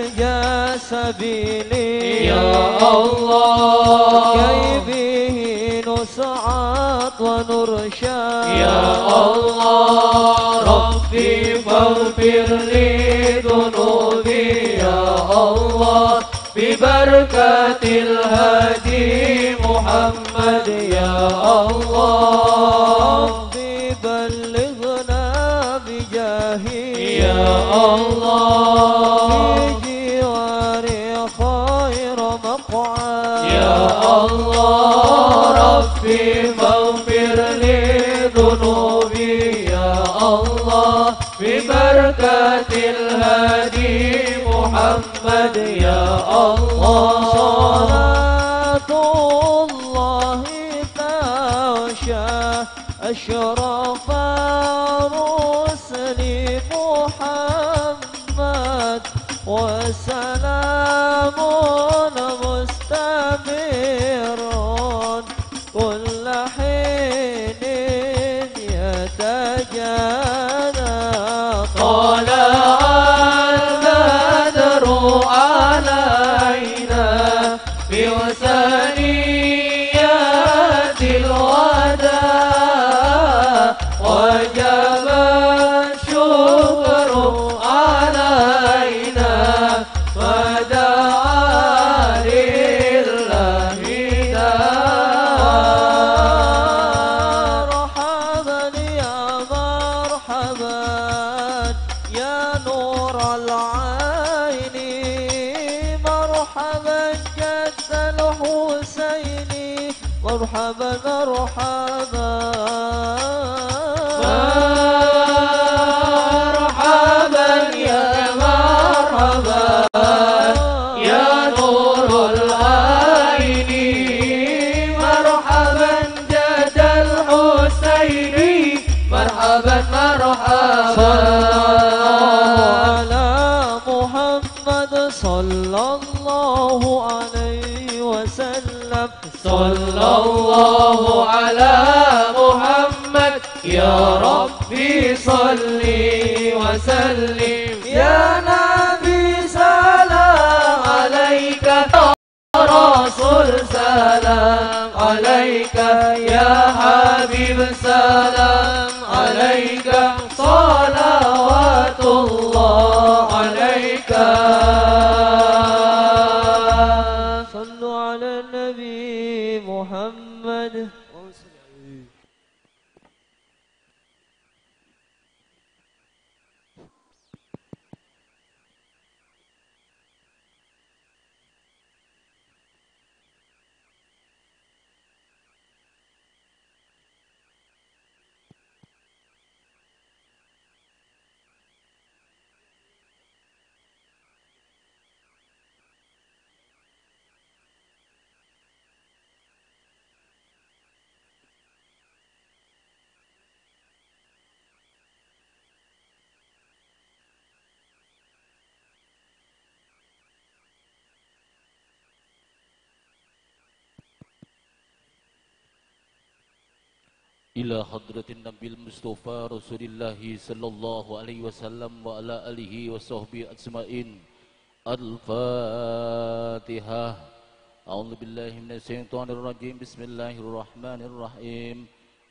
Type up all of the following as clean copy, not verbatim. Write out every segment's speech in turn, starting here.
يا سبيلي يا الله كي به نسعد ونرشد يا الله ربي فاغفر لي ذنوبي يا الله ببركة الهادي محمد يا الله ربي بلغنا بجاهه يا الله في جواري خير مقعد يا الله ربي فاغفر لي ذنوبي يا الله ببركة الهادي محمد يا الله صلاة الله تغشى أشرف رسل محمد وسلام مستمر كل حين يتجانى طلع البدر علينا بوثنيات الوداع وجب الشكر علينا فدعا لله مرحبا يا مرحبا يا نور العين مرحبا جد الحسين مرحبا مرحبا مرحبا يا مرحبا يا نور العين مرحبا جد الحسين مرحبا مرحبا على محمد صلى الله عليه وسلم صلى الله على محمد يا ربي صلي وسلم يا نبي سلام عليك يا رسول سلام عليك يا حبيب سلام عليك صلوات الله عليك صلوا على النبي محمد إلى حضرة النبي المصطفى رسول الله صلى الله عليه وسلم وعلى آله وصحبه أجمعين الفاتحة أعوذ بالله من الشيطان الرجيم بسم الله الرحمن الرحيم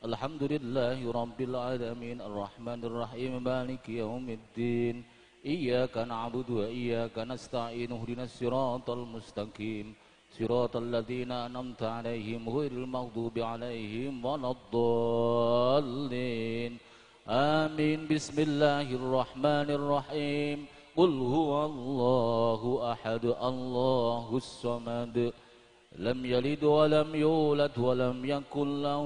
الحمد لله رب العالمين الرحمن الرحيم مالك يوم الدين إياك نعبد وإياك نستعين اهدنا الصراط المستقيم صراط الذين أنعمت عليهم غير المغضوب عليهم ولا الضالين آمين بسم الله الرحمن الرحيم قل هو الله أحد الله الصمد لم يلد ولم يولد ولم يكن له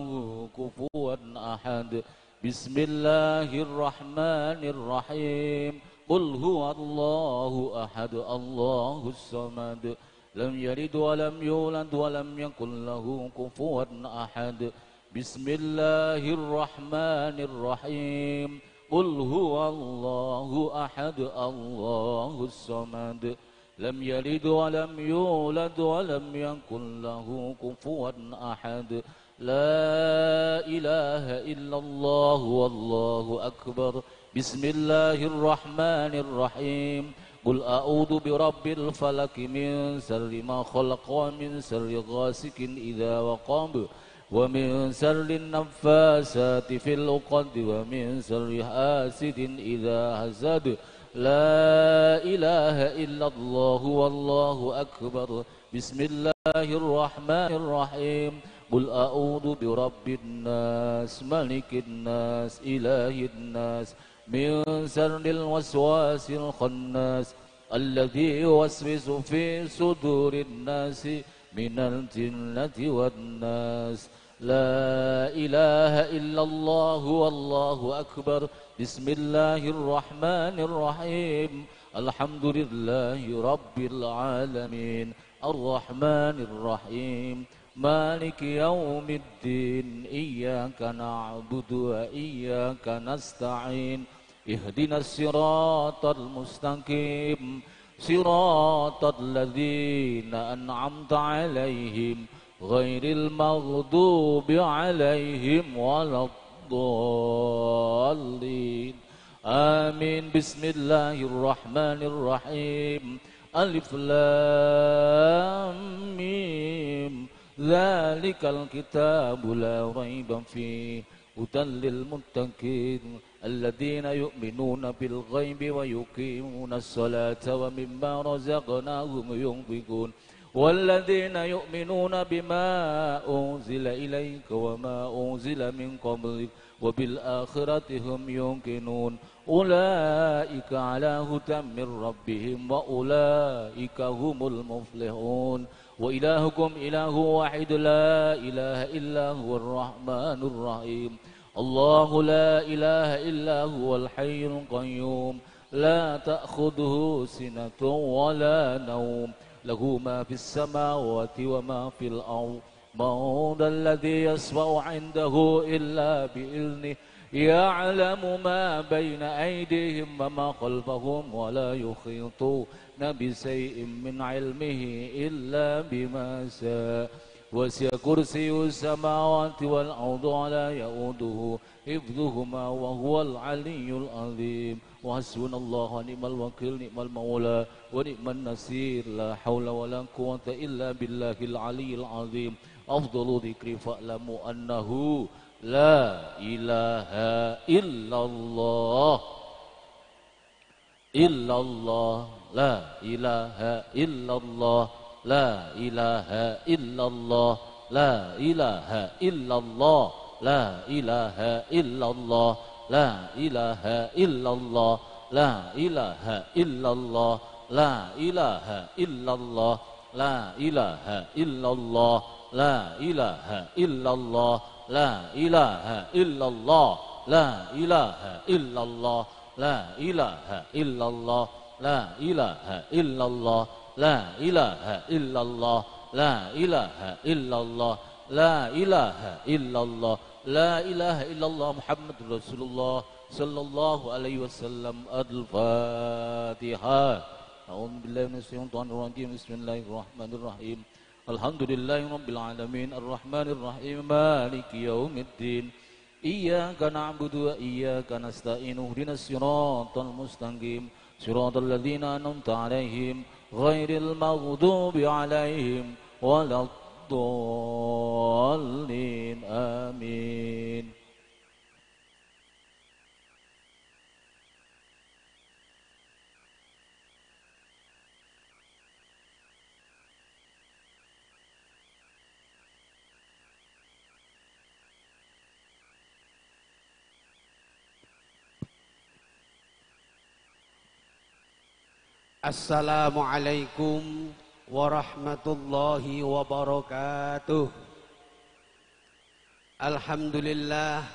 كفوا أحد بسم الله الرحمن الرحيم قل هو الله أحد الله الصمد لم يلد ولم يولد ولم يكن له كفوا أحد بسم الله الرحمن الرحيم قل هو الله أحد الله الصمد لم يلد ولم يولد ولم يكن له كفوا أحد لا إله إلا الله والله أكبر بسم الله الرحمن الرحيم قل أعوذ برب الفلق من شر ما خلق ومن شر غاسق إذا وقب ومن شر النفاسات في العقد ومن شر حاسد إذا حسد لا إله إلا الله والله أكبر بسم الله الرحمن الرحيم قل أعوذ برب الناس ملك الناس إله الناس من شر الوسواس الخناس الذي يوسوس في صدور الناس من الجنة والناس لا إله إلا الله والله أكبر بسم الله الرحمن الرحيم الحمد لله رب العالمين الرحمن الرحيم مالك يوم الدين إياك نعبد وإياك نستعين اهدنا الصراط المستقيم صراط الذين أنعمت عليهم غير المغضوب عليهم ولا الضالين آمين بسم الله الرحمن الرحيم ألف لام ميم ذلك الكتاب لا ريب فيه هدى للمتقين الذين يؤمنون بالغيب ويقيمون الصلاة ومما رزقناهم ينفقون والذين يؤمنون بما أنزل إليك وما أنزل من قبلك وبالآخرة هم يوقنون أولئك على هدى من ربهم وأولئك هم المفلحون وإلهكم إله واحد لا إله إلا هو الرحمن الرحيم الله لا إله إلا هو الحي القيوم لا تأخذه سنة ولا نوم له ما في السماوات وما في الأرض من ذا الذي يشفع عنده إلا بإذنه يعلم ما بين أيديهم وما خلفهم ولا يحيطون بشيء من علمه إلا بما شاء وسع كرسي السماوات والأرض ولا يؤوده حفظهما وهو العلي العظيم وحسبنا الله ونعم الوكيل نعم المولى ونعم النصير لا حول ولا قوة إلا بالله العلي العظيم أفضل ذكر فاعلموا أنه لا إله إلا الله إلا الله لا إله إلا الله لا إله إلا الله لا إله إلا الله لا إله إلا الله لا إله إلا الله لا إله إلا الله لا إله إلا الله لا إله إلا الله لا إله إلا الله لا إله إلا الله لا إله إلا الله لا إله إلا الله لا إله إلا الله لا إله إلا الله لا إله إلا الله لا إله إلا الله لا إله إلا الله محمد رسول الله صلى الله عليه وسلم الفاتحة أعوذ بالله من الشيطان الرجيم بسم الله الرحمن الرحيم الحمد لله رب العالمين الرحمن الرحيم مالك يوم الدين إياك نعبد وإياك نستعين اهدنا الصراط المستقيم صراط الذين أنعمت عليهم غير المغضوب عليهم ولا الضالين آمين Assalamualaikum warahmatullahi wabarakatuh. Alhamdulillah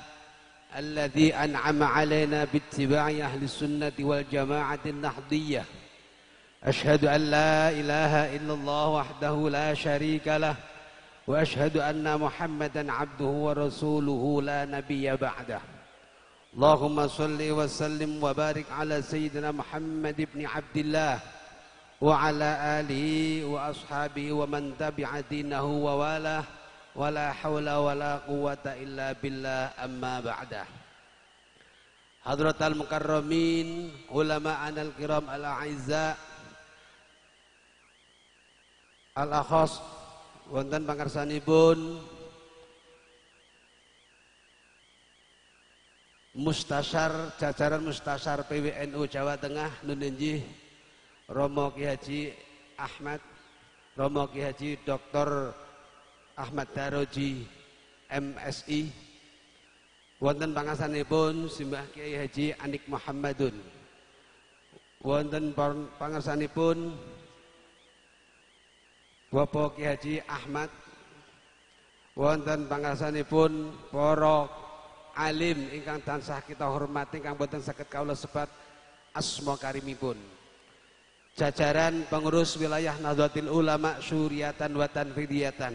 alladzi an'ama alaina bittiba'i ahli sunnati wal jama'ati nahdiyah. Ashhadu an la ilaha illallah wahdahu la syarika lah wa ashhadu anna Muhammadan abduhu wa rasuluhu la nabiyya ba'dah. Allahumma salli wa sallim wa barik ala sayyidina Muhammad ibn Abdillah wa ala alihi wa ashabihi wa man tabi'a dinahu wa walah wa la hawla wa la quwwata illa billah amma ba'dah. Hadratal mukarramin ulama'ana al-kiram al-a'izza Al-Akhos wonten pangersanipun Mustasyar jajaran Mustasyar PWNU Jawa Tengah nun inggih Romo Ki Haji Ahmad Romo Ki Haji Dr. Ahmad Daroji MSI. Wonten pangarsanipun Simbah Kiai Haji Anik Muhammadun. Wonten pangarsanipun Bapak Ki Haji Ahmad. Wonten pangarsanipun para alim ingkang tansah kita hormati ingkang boten saged kawula sebat asma karimipun. Jajaran pengurus wilayah Nahdlatul Ulama Syuriatan wa Tanfidiyatan.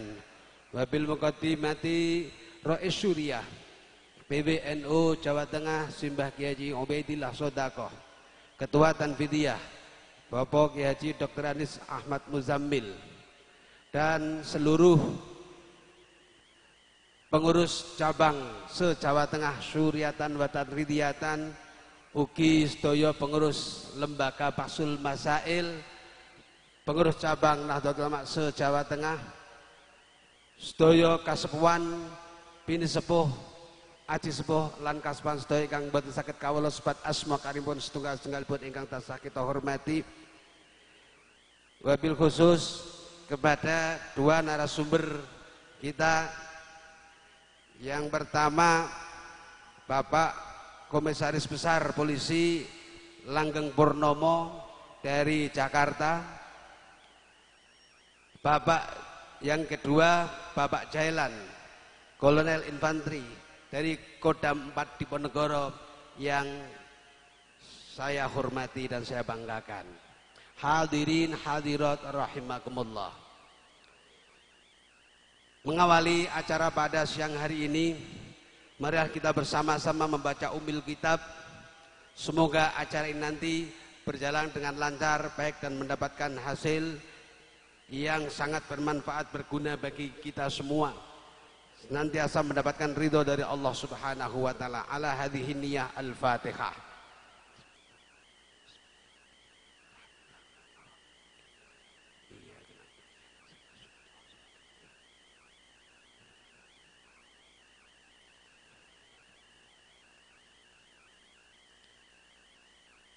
Wabil muqaddimati Rais Syuriah PWNU Jawa Tengah Simbah Ki Haji Ubaidillah Sodaqoh. Ketua Tanfidiyah Bapak Ki Haji Dr. Anis Ahmad Muzammil dan seluruh pengurus cabang se-Jawa Tengah Syuriatan wa Tanfidiyatan, ugi sedaya pengurus lembaga Pasul Masail, pengurus cabang Nahdlatul Ulama se-Jawa Tengah, sedaya kasepuhan bini sepuh aji sepuh lan kasepuhan sedaya ingkang boten saged kawula sebat asma karimipun setunggal-setunggalipun ingkang tansah kita hormati. Wabil khusus kepada dua narasumber kita. Yang pertama Bapak Komisaris Besar Polisi Langgeng Purnomo dari Jakarta. Bapak yang kedua Bapak Jailan Kolonel Infanteri dari Kodam 4 Diponegoro yang saya hormati dan saya banggakan. Hadirin hadirat rahimakumullah. Mengawali acara pada siang hari ini, mari kita bersama-sama membaca Ummul Kitab. Semoga acara ini nanti berjalan dengan lancar, baik dan mendapatkan hasil yang sangat bermanfaat, berguna bagi kita semua. Senantiasa mendapatkan ridho dari Allah Subhanahu wa taala. Ala hadhihi niyyah al-Fatihah.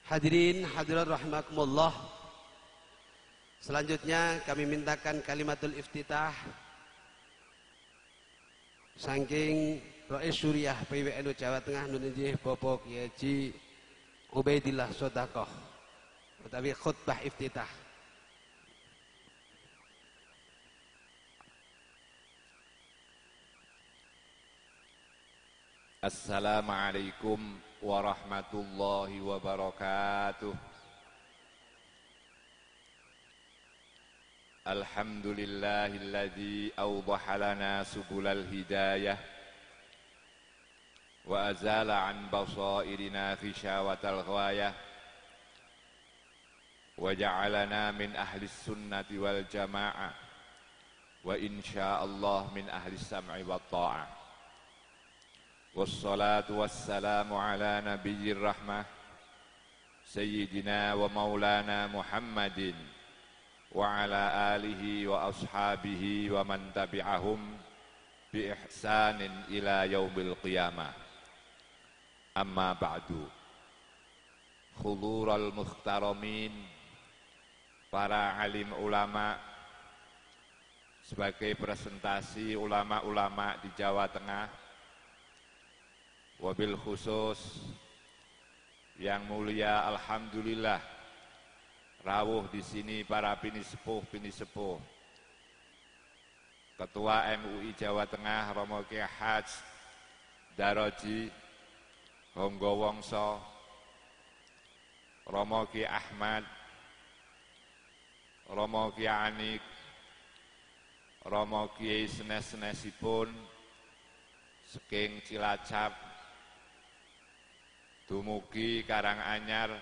Hadirin hadirat rahimakumullah. Selanjutnya kami mintakan kalimatul iftitah saking Rais Syuriah PWNU Jawa Tengah nun inggih Bapak Ki Haji Ubaidillah Sodaqoh utawi khutbah iftitah. Assalamualaikum warahmatullahi wabarakatuh. Alhamdulillahilladzi awdaha lana subulal hidayah wa azala an basairina ghishawatal ghayah wa ja'alana min ahli sunnati wal jamaah wa insyaallah min ahli sam'i wat ta'ah. Wassalatu wassalamu ala nabiyyir rahmah Sayyidina wa maulana Muhammadin wa ala alihi wa ashabihi wa man tabi'ahum bi ihsanin ila yaumil qiyamah. Amma ba'du. Khulural mukhtaramin, para alim ulama, sebagai presentasi ulama-ulama di Jawa Tengah, wabil khusus yang mulia alhamdulillah rawuh di sini para bini sepuh Ketua MUI Jawa Tengah Romo Ki Haji Daroji Honggo Wongso, Romo Ki Ahmad, Romo Ki Anik, Romo Ki senes-senesipun saking Cilacap dumugi Karanganyar,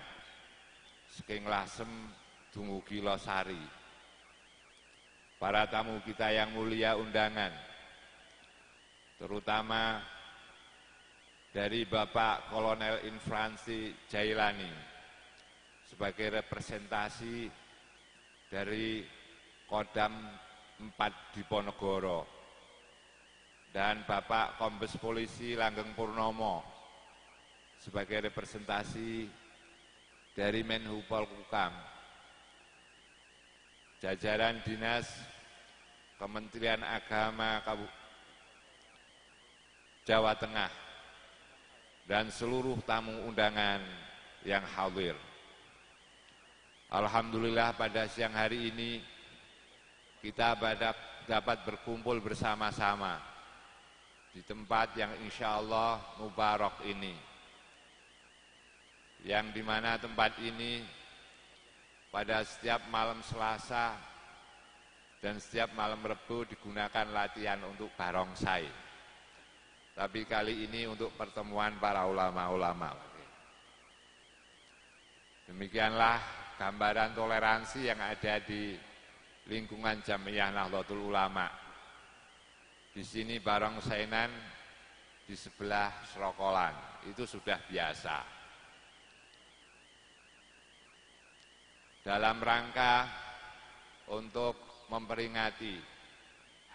saking Lasem dumugi Losari. Para tamu kita yang mulia undangan, terutama dari Bapak Kolonel Infanteri Jailani sebagai representasi dari Kodam 4 Diponegoro, dan Bapak Kombes Polisi Langgeng Purnomo sebagai representasi dari Menhu Polhukam, jajaran Dinas Kementerian Agama Jawa Tengah, dan seluruh tamu undangan yang hadir. Alhamdulillah pada siang hari ini kita dapat berkumpul bersama-sama di tempat yang insya Allah mubarak ini, yang dimana tempat ini pada setiap malam Selasa dan setiap malam Rebu digunakan latihan untuk barongsai. Tapi kali ini untuk pertemuan para ulama-ulama. Demikianlah gambaran toleransi yang ada di lingkungan Jamiyah Nahdlatul Ulama. Di sini barongsainan, di sebelah serokolan, itu sudah biasa. Dalam rangka untuk memperingati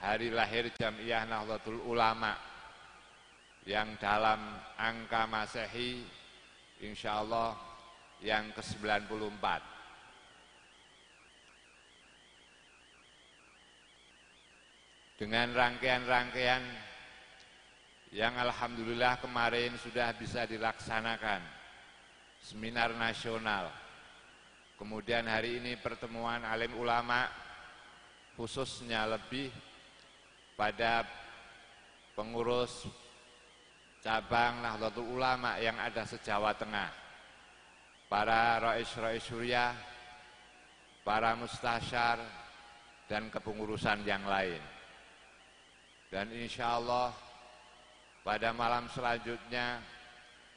hari lahir Jamiyah Nahdlatul Ulama yang dalam angka Masehi insya Allah yang ke-94. Dengan rangkaian-rangkaian yang alhamdulillah kemarin sudah bisa dilaksanakan, seminar nasional, kemudian hari ini pertemuan alim ulama, khususnya lebih pada pengurus cabang Nahdlatul Ulama yang ada se-Jawa Tengah, para rais-rais syuriah, para mustasyar, dan kepengurusan yang lain. Dan insya Allah pada malam selanjutnya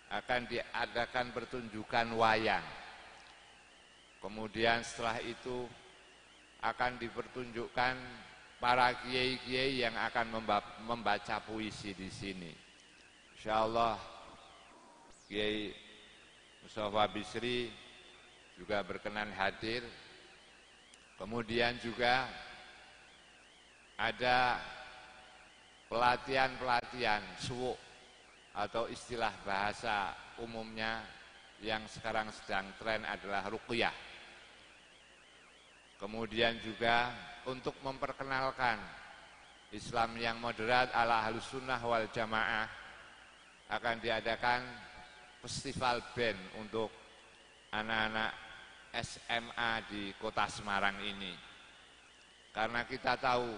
akan diadakan pertunjukan wayang. Kemudian setelah itu akan dipertunjukkan para kiai-kiai yang akan membaca puisi di sini. Insya Allah Kiai Mustafa Bisri juga berkenan hadir. Kemudian juga ada pelatihan-pelatihan suwuk atau istilah bahasa umumnya yang sekarang sedang tren adalah ruqyah. Kemudian juga untuk memperkenalkan Islam yang moderat ala Ahlus Sunnah wal Jamaah akan diadakan festival band untuk anak-anak SMA di Kota Semarang ini. Karena kita tahu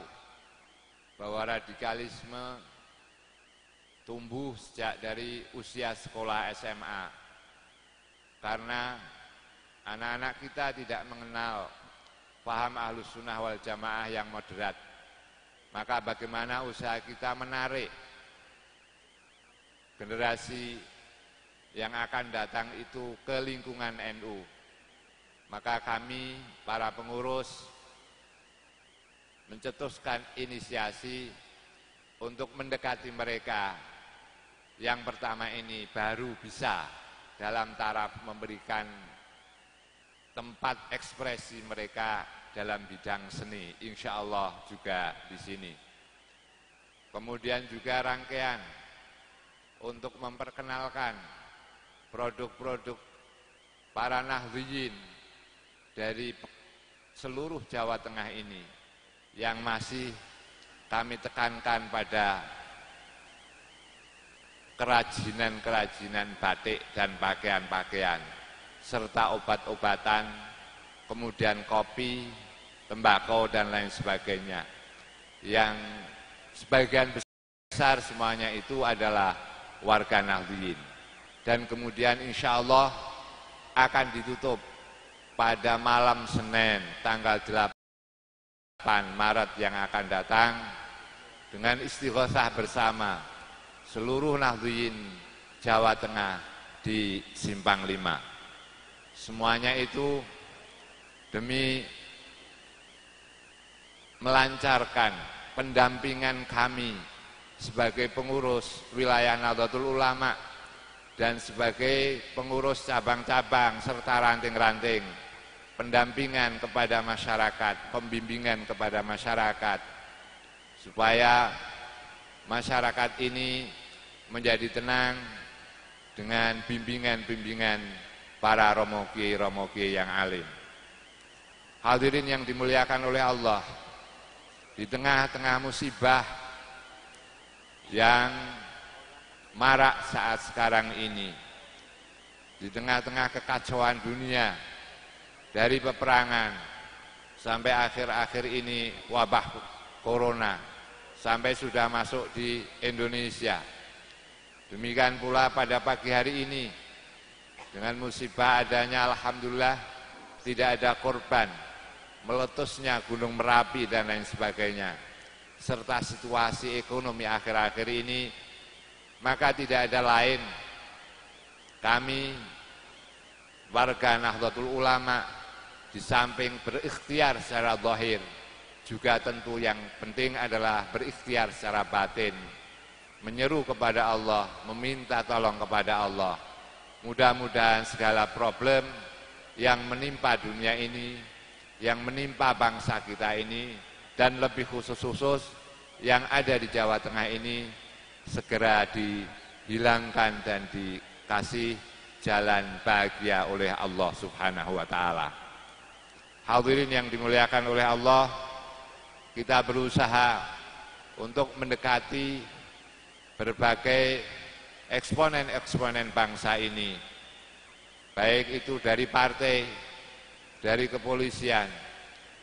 bahwa radikalisme tumbuh sejak dari usia sekolah SMA. Karena anak-anak kita tidak mengenal paham Ahlus Sunnah wal Jamaah yang moderat. Maka bagaimana usaha kita menarik generasi yang akan datang itu ke lingkungan NU. Maka kami, para pengurus, mencetuskan inisiasi untuk mendekati mereka. Yang pertama ini baru bisa dalam taraf memberikan tempat ekspresi mereka dalam bidang seni, insya Allah juga di sini. Kemudian juga rangkaian untuk memperkenalkan produk-produk para nahdliyin dari seluruh Jawa Tengah ini, yang masih kami tekankan pada kerajinan-kerajinan batik dan pakaian-pakaian, serta obat-obatan, kemudian kopi, tembakau, dan lain sebagainya. Yang sebagian besar semuanya itu adalah warga Nahdliyin. Dan kemudian insya Allah akan ditutup pada malam Senin tanggal 8 Maret yang akan datang dengan istighosah bersama seluruh Nahdliyin Jawa Tengah di Simpang 5. Semuanya itu demi melancarkan pendampingan kami sebagai pengurus wilayah Nahdlatul Ulama dan sebagai pengurus cabang-cabang serta ranting-ranting pendampingan kepada masyarakat, pembimbingan kepada masyarakat, supaya masyarakat ini menjadi tenang dengan bimbingan-bimbingan para romo kiai yang alim. Hadirin yang dimuliakan oleh Allah, di tengah-tengah musibah yang marak saat sekarang ini, di tengah-tengah kekacauan dunia, dari peperangan sampai akhir-akhir ini wabah corona, sampai sudah masuk di Indonesia. Demikian pula pada pagi hari ini, dengan musibah adanya alhamdulillah tidak ada korban, meletusnya Gunung Merapi dan lain sebagainya, serta situasi ekonomi akhir-akhir ini, maka tidak ada lain kami warga Nahdlatul Ulama di samping berikhtiar secara zahir, juga tentu yang penting adalah berikhtiar secara batin, menyeru kepada Allah, meminta tolong kepada Allah. Mudah-mudahan segala problem yang menimpa dunia ini, yang menimpa bangsa kita ini, dan lebih khusus-khusus yang ada di Jawa Tengah ini, segera dihilangkan dan dikasih jalan bahagia oleh Allah Subhanahu wa Ta'ala. Hadirin yang dimuliakan oleh Allah, kita berusaha untuk mendekati berbagai eksponen-eksponen bangsa ini, baik itu dari partai, dari kepolisian,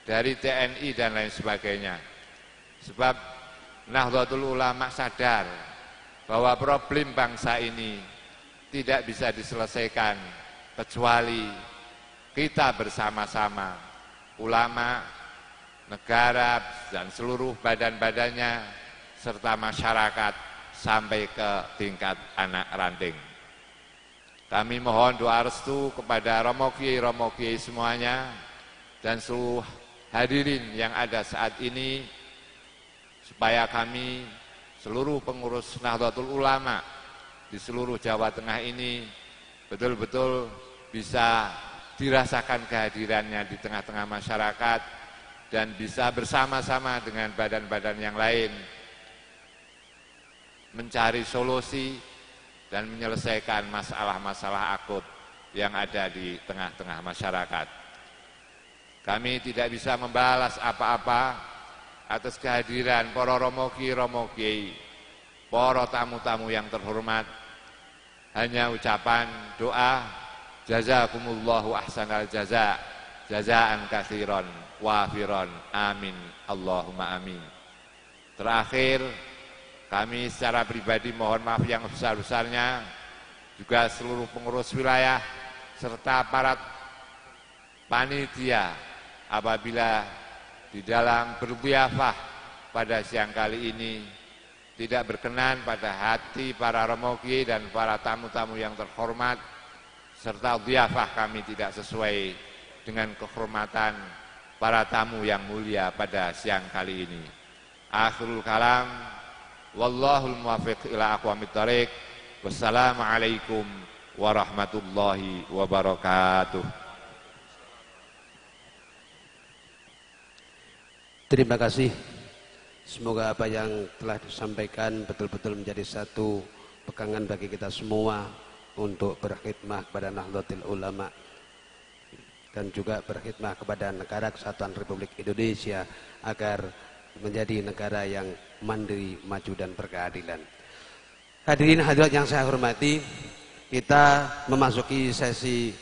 dari TNI dan lain sebagainya. Sebab Nahdlatul Ulama sadar bahwa problem bangsa ini tidak bisa diselesaikan kecuali kita bersama-sama, ulama, negara, dan seluruh badan-badannya, serta masyarakat sampai ke tingkat anak ranting. Kami mohon doa restu kepada romo kiai semuanya dan seluruh hadirin yang ada saat ini, supaya kami seluruh pengurus Nahdlatul Ulama di seluruh Jawa Tengah ini betul-betul bisa dirasakan kehadirannya di tengah-tengah masyarakat dan bisa bersama-sama dengan badan-badan yang lain mencari solusi dan menyelesaikan masalah-masalah akut yang ada di tengah-tengah masyarakat. Kami tidak bisa membalas apa-apa atas kehadiran para romo kiai, para tamu-tamu yang terhormat. Hanya ucapan doa, jazakumullahu ahsanal jaza, jazaan katsiran wafiron, amin, Allahumma amin. Terakhir, kami secara pribadi mohon maaf yang besar-besarnya, juga seluruh pengurus wilayah serta aparat panitia, apabila di dalam berwiafah pada siang kali ini tidak berkenan pada hati para romo kiai dan para tamu-tamu yang terhormat, serta wiafah kami tidak sesuai dengan kehormatan para tamu yang mulia pada siang kali ini. Akhirul kalam, wallahul muwaffiq ila aqwamit thoriq. Wassalamualaikum warahmatullahi wabarakatuh. Terima kasih. Semoga apa yang telah disampaikan betul-betul menjadi satu pegangan bagi kita semua untuk berkhidmah kepada Nahdlatul Ulama dan juga berkhidmah kepada Negara Kesatuan Republik Indonesia agar menjadi negara yang mandiri, maju dan berkeadilan. Hadirin hadirat yang saya hormati, kita memasuki sesi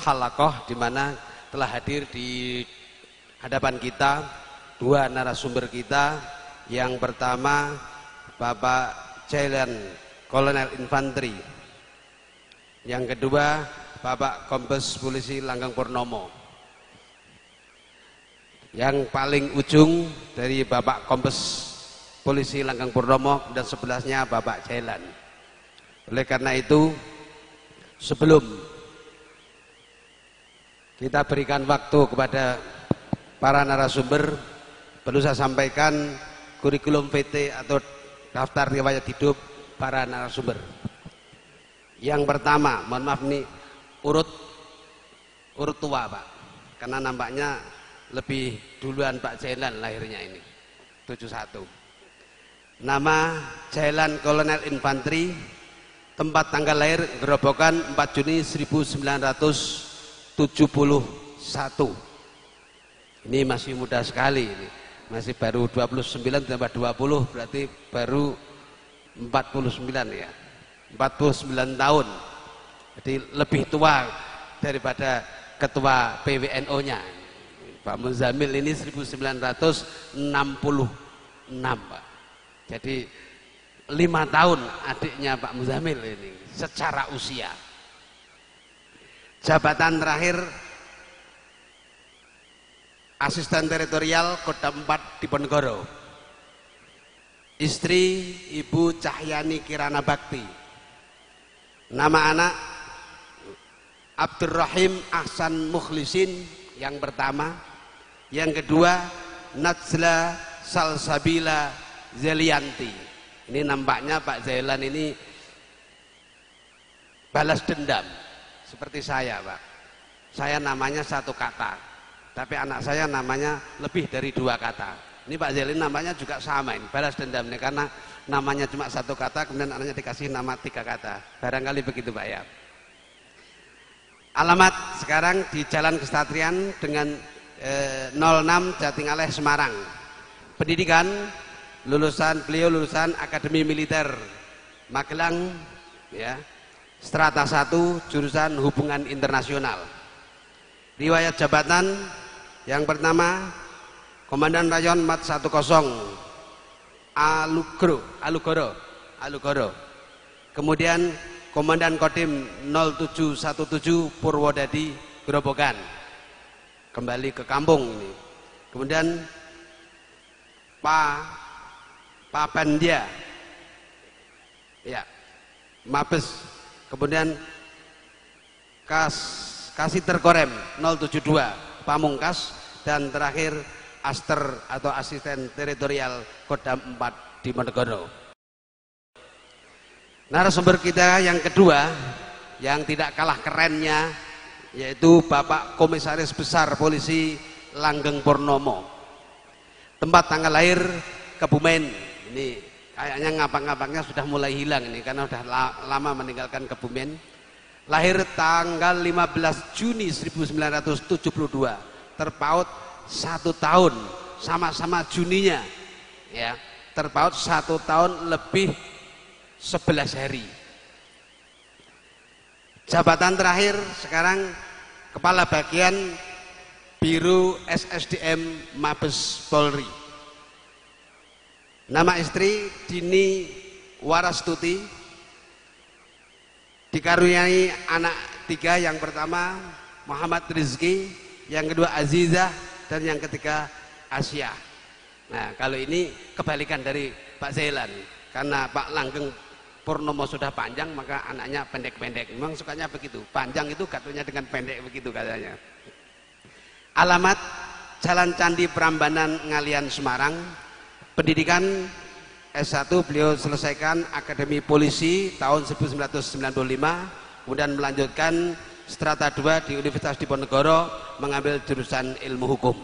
halaqah di mana telah hadir di hadapan kita dua narasumber kita. Yang pertama Bapak Jailan Kolonel Infanteri, yang kedua Bapak Kombes Polisi Langgeng Purnomo. Yang paling ujung dari Bapak Kombes Polisi Langgeng Purnomo dan sebelahnya Bapak Jailan. Oleh karena itu, sebelum kita berikan waktu kepada para narasumber, perlu saya sampaikan kurikulum VT atau daftar riwayat hidup para narasumber. Yang pertama, mohon maaf ini urut urut tua Pak, karena nampaknya lebih duluan Pak Jailan lahirnya ini 71. Nama Jailan Kolonel Infanteri, tempat tanggal lahir Gerobokan 4 Juni 1971. Ini masih muda sekali ini. Masih baru 29 tambah 20 berarti baru 49 ya. 49 tahun. Jadi lebih tua daripada ketua PWNO-nya. Pak Muzamil ini 1966 Pak. Jadi 5 tahun adiknya Pak Muzamil ini secara usia. Jabatan terakhir Asisten Teritorial Kodam 4 Diponegoro. Istri Ibu Cahyani Kirana Bakti. Nama anak Abdurrahim Ahsan Mukhlisin yang pertama. Yang kedua Najla Salsabila Zelianti. Ini nampaknya Pak Zailan ini balas dendam seperti saya Pak. Saya namanya satu kata, tapi anak saya namanya lebih dari 2 kata. Ini Pak Zailan namanya juga sama ini, balas dendam nih, karena namanya cuma 1 kata, kemudian anaknya dikasih nama 3 kata. Barangkali begitu Pak ya. Alamat sekarang di Jalan Kesatrian dengan 06 Jatingaleh Semarang. Pendidikan beliau lulusan Akademi Militer Magelang ya. Strata 1 jurusan Hubungan Internasional. Riwayat jabatan yang pertama Komandan Rayon Mat 10 Alugoro. Kemudian Komandan Kodim 0717 Purwodadi Gerobokan. Kembali ke kampung ini. Kemudian Pak Pandia ya, Mabes. Kemudian Kasiter Korem 072 Pamungkas, dan terakhir Aster atau Asisten Teritorial Kodam 4 Diponegoro. Narasumber kita yang kedua yang tidak kalah kerennya yaitu Bapak Komisaris Besar Polisi Langgeng Purnomo. Tempat tanggal lahir Kebumen. Ini kayaknya ngapak-ngapaknya sudah mulai hilang ini karena sudah lama meninggalkan Kebumen. Lahir tanggal 15 Juni 1972. Terpaut 1 tahun sama-sama Juninya ya. Terpaut 1 tahun lebih 11 hari. Jabatan terakhir sekarang Kepala Bagian Biro SSDM Mabes Polri. Nama istri Dini Warastuti. Dikaruniai anak 3, yang pertama Muhammad Rizki, yang kedua Azizah, dan yang ketiga Asia. Nah, kalau ini kebalikan dari Pak Zailan, karena Pak Langgeng Purnomo sudah panjang, maka anaknya pendek-pendek. Memang sukanya begitu, panjang itu gatunya dengan pendek begitu katanya. Alamat Jalan Candi Prambanan, Ngalian, Semarang. Pendidikan S1 beliau selesaikan Akademi Polisi tahun 1995, kemudian melanjutkan Strata 2 di Universitas Diponegoro, mengambil jurusan Ilmu Hukum.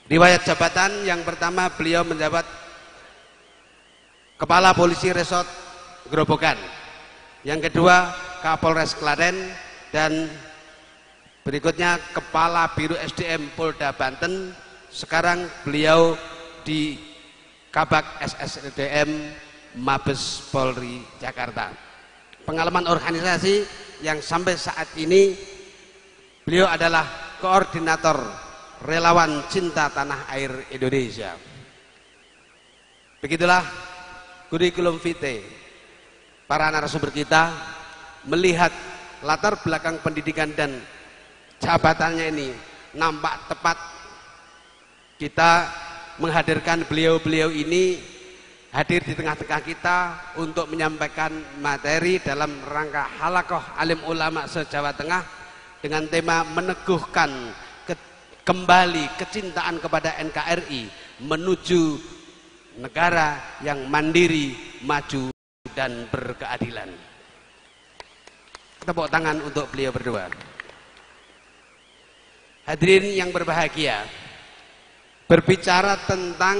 Riwayat jabatan yang pertama beliau menjabat Kepala Polisi Resort Gerobokan, yang kedua Kapolres Klaten, dan berikutnya Kepala Biro SDM Polda Banten. Sekarang beliau di Kabak SSDM Mabes Polri Jakarta. Pengalaman organisasi yang sampai saat ini beliau adalah koordinator relawan cinta tanah air Indonesia. Begitulah kurikulum vitae para narasumber kita, melihat latar belakang pendidikan dan jabatannya ini nampak tepat kita menghadirkan beliau-beliau ini hadir di tengah-tengah kita untuk menyampaikan materi dalam rangka halakoh alim ulama se-Jawa Tengah dengan tema meneguhkan kembali kecintaan kepada NKRI menuju negara yang mandiri, maju, dan berkeadilan. Tepuk tangan untuk beliau berdua. Hadirin yang berbahagia, berbicara tentang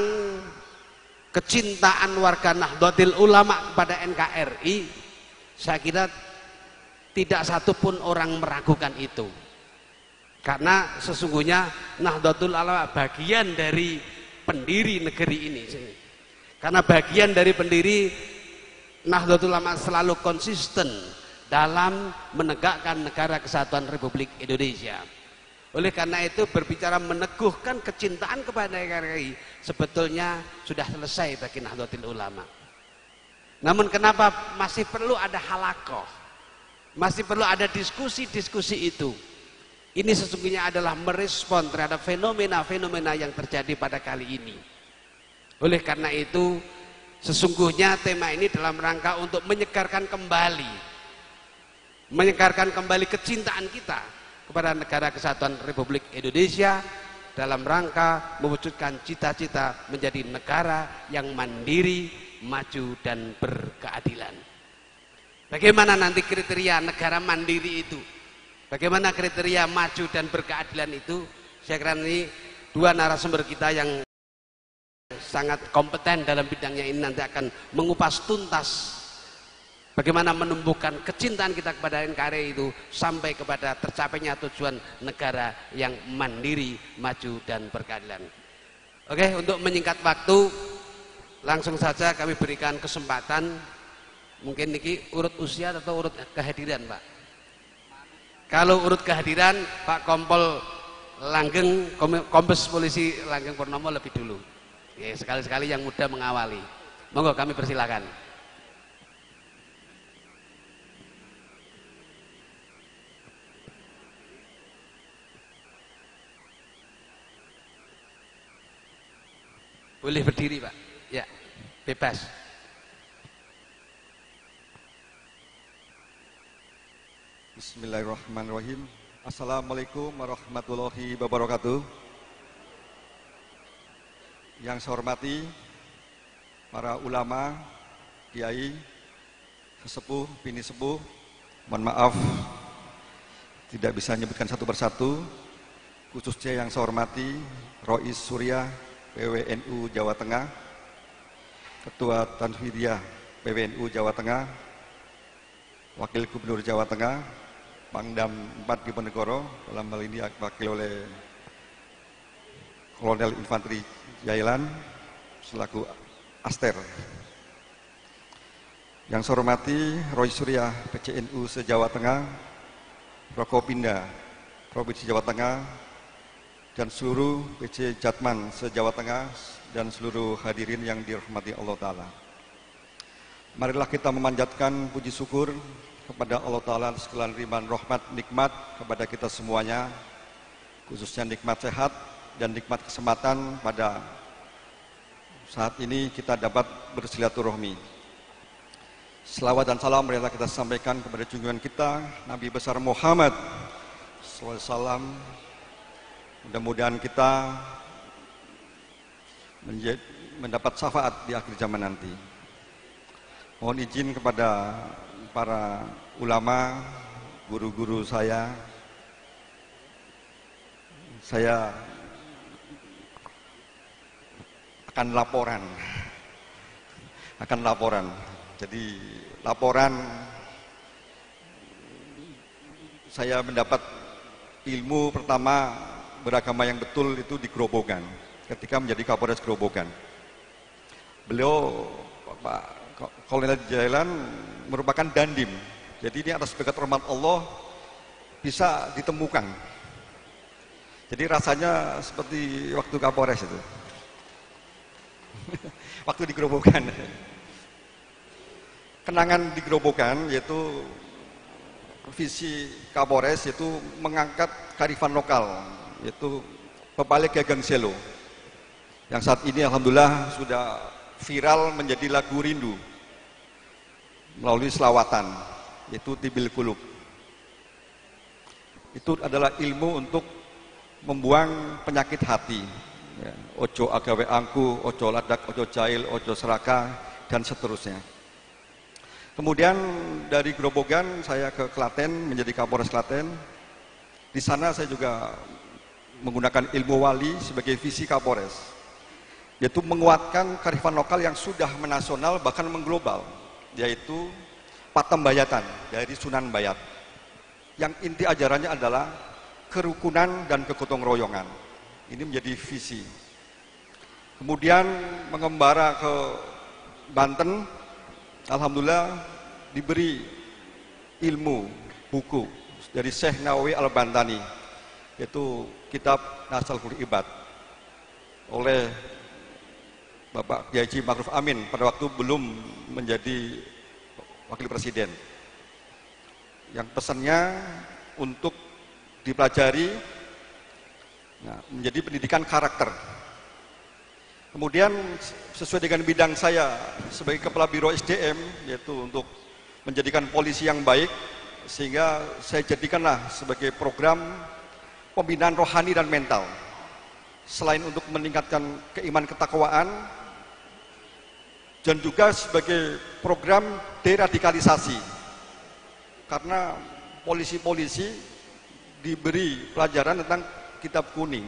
kecintaan warga Nahdlatul Ulama kepada NKRI, saya kira tidak satupun orang meragukan itu. Karena sesungguhnya Nahdlatul Ulama bagian dari pendiri negeri ini. Karena bagian dari pendiri, Nahdlatul Ulama selalu konsisten dalam menegakkan negara kesatuan Republik Indonesia. Oleh karena itu, berbicara meneguhkan kecintaan kepada NKRI sebetulnya sudah selesai bagi Nahdlatul Ulama. Namun kenapa masih perlu ada halakoh, masih perlu ada diskusi-diskusi itu? Ini sesungguhnya adalah merespon terhadap fenomena-fenomena yang terjadi pada kali ini. Oleh karena itu, sesungguhnya tema ini dalam rangka untuk menyegarkan kembali kecintaan kita kepada negara kesatuan Republik Indonesia dalam rangka mewujudkan cita-cita menjadi negara yang mandiri, maju dan berkeadilan. Bagaimana nanti kriteria negara mandiri itu? Bagaimana kriteria maju dan berkeadilan itu? Saya kira ini dua narasumber kita yang sangat kompeten dalam bidangnya ini nanti akan mengupas tuntas bagaimana menumbuhkan kecintaan kita kepada NKRI itu sampai kepada tercapainya tujuan negara yang mandiri, maju dan berkeadilan. Oke, untuk menyingkat waktu, langsung saja kami berikan kesempatan. Mungkin niki urut usia atau urut kehadiran, Pak? Kalau urut kehadiran, Pak Kompol Langgeng, Kombes Polisi Langgeng Purnomo lebih dulu. Ya, sekali-sekali yang muda mengawali. Monggo kami persilakan. Boleh berdiri, Pak. Ya, bebas. Bismillahirrahmanirrahim. Assalamualaikum warahmatullahi wabarakatuh. Yang saya hormati para ulama, kiai, sesepuh, bini sepuh, mohon maaf tidak bisa menyebutkan satu persatu. Khususnya yang saya hormati Rois Surya PWNU Jawa Tengah, Ketua Tanfidiyah PWNU Jawa Tengah, Wakil Gubernur Jawa Tengah, Pangdam 4 Diponegoro, dalam hal ini wakil oleh Kolonel Infanteri Jailan selaku Aster. Yang saya hormati Roy Surya PCNU se-Jawa Tengah, Prokopinda Provinsi Jawa Tengah, dan seluruh PC Jatman se-Jawa Tengah, dan seluruh hadirin yang dirahmati Allah Ta'ala. Marilah kita memanjatkan puji syukur kepada Allah Ta'ala segala limpahan rahmat nikmat kepada kita semuanya, khususnya nikmat sehat dan nikmat kesempatan pada saat ini kita dapat bersilaturahmi. Selawat dan salam marilah kita sampaikan kepada junjungan kita Nabi besar Muhammad SAW. Mudah-mudahan kita mendapat syafaat di akhir zaman nanti. Mohon izin kepada para ulama, guru-guru saya akan laporan. Jadi laporan saya mendapat ilmu pertama beragama yang betul itu di Grobogan, ketika menjadi Kapolres Grobogan. Beliau Pak Kolonel Jailan merupakan dandim, jadi ini atas berkat rahmat Allah bisa ditemukan. Jadi rasanya seperti waktu Kapolres itu waktu di Grobogan. Kenangan di Grobogan yaitu visi Kapolres yaitu mengangkat kearifan lokal, yaitu Pepale Gagang Selo, yang saat ini alhamdulillah sudah viral menjadi lagu rindu melalui selawatan, yaitu Tibil Kulub. Itu adalah ilmu untuk membuang penyakit hati, ya. Ojo agawe angku, ojo ladak, ojo jahil, ojo seraka, dan seterusnya. Kemudian dari Grobogan saya ke Klaten menjadi Kapolres Klaten. Di sana saya juga menggunakan ilmu wali sebagai visi Kapolres, yaitu menguatkan kearifan lokal yang sudah menasional bahkan mengglobal, yaitu Patembayatan dari Sunan Bayat. Yang inti ajarannya adalah kerukunan dan kegotong royongan. Ini menjadi visi. Kemudian mengembara ke Banten, alhamdulillah diberi ilmu buku dari Syekh Nawawi Al-Bantani, yaitu kitab Nasalul Ibad oleh Bapak Kiai Haji Ma'ruf Amin pada waktu belum menjadi wakil presiden, yang pesannya untuk dipelajari menjadi pendidikan karakter. Kemudian sesuai dengan bidang saya sebagai Kepala Biro SDM, yaitu untuk menjadikan polisi yang baik, sehingga saya jadikanlah sebagai program pembinaan rohani dan mental. Selain untuk meningkatkan keimanan ketakwaan, dan juga sebagai program deradikalisasi, karena polisi-polisi diberi pelajaran tentang kitab kuning,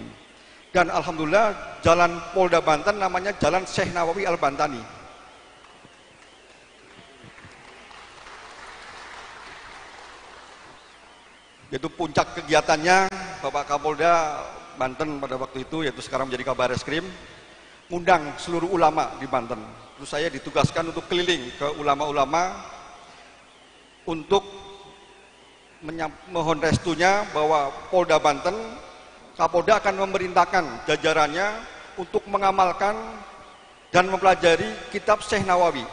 dan alhamdulillah jalan Polda Banten namanya Jalan Syekh Nawawi Al-Bantani. Yaitu puncak kegiatannya Bapak Kapolda Banten pada waktu itu, yaitu sekarang menjadi Kabar Reskrim, ngundang seluruh ulama di Banten. Terus saya ditugaskan untuk keliling ke ulama-ulama untuk mohon restunya bahwa Polda Banten, Kapolda akan memerintahkan jajarannya untuk mengamalkan dan mempelajari kitab Syekh Nawawi.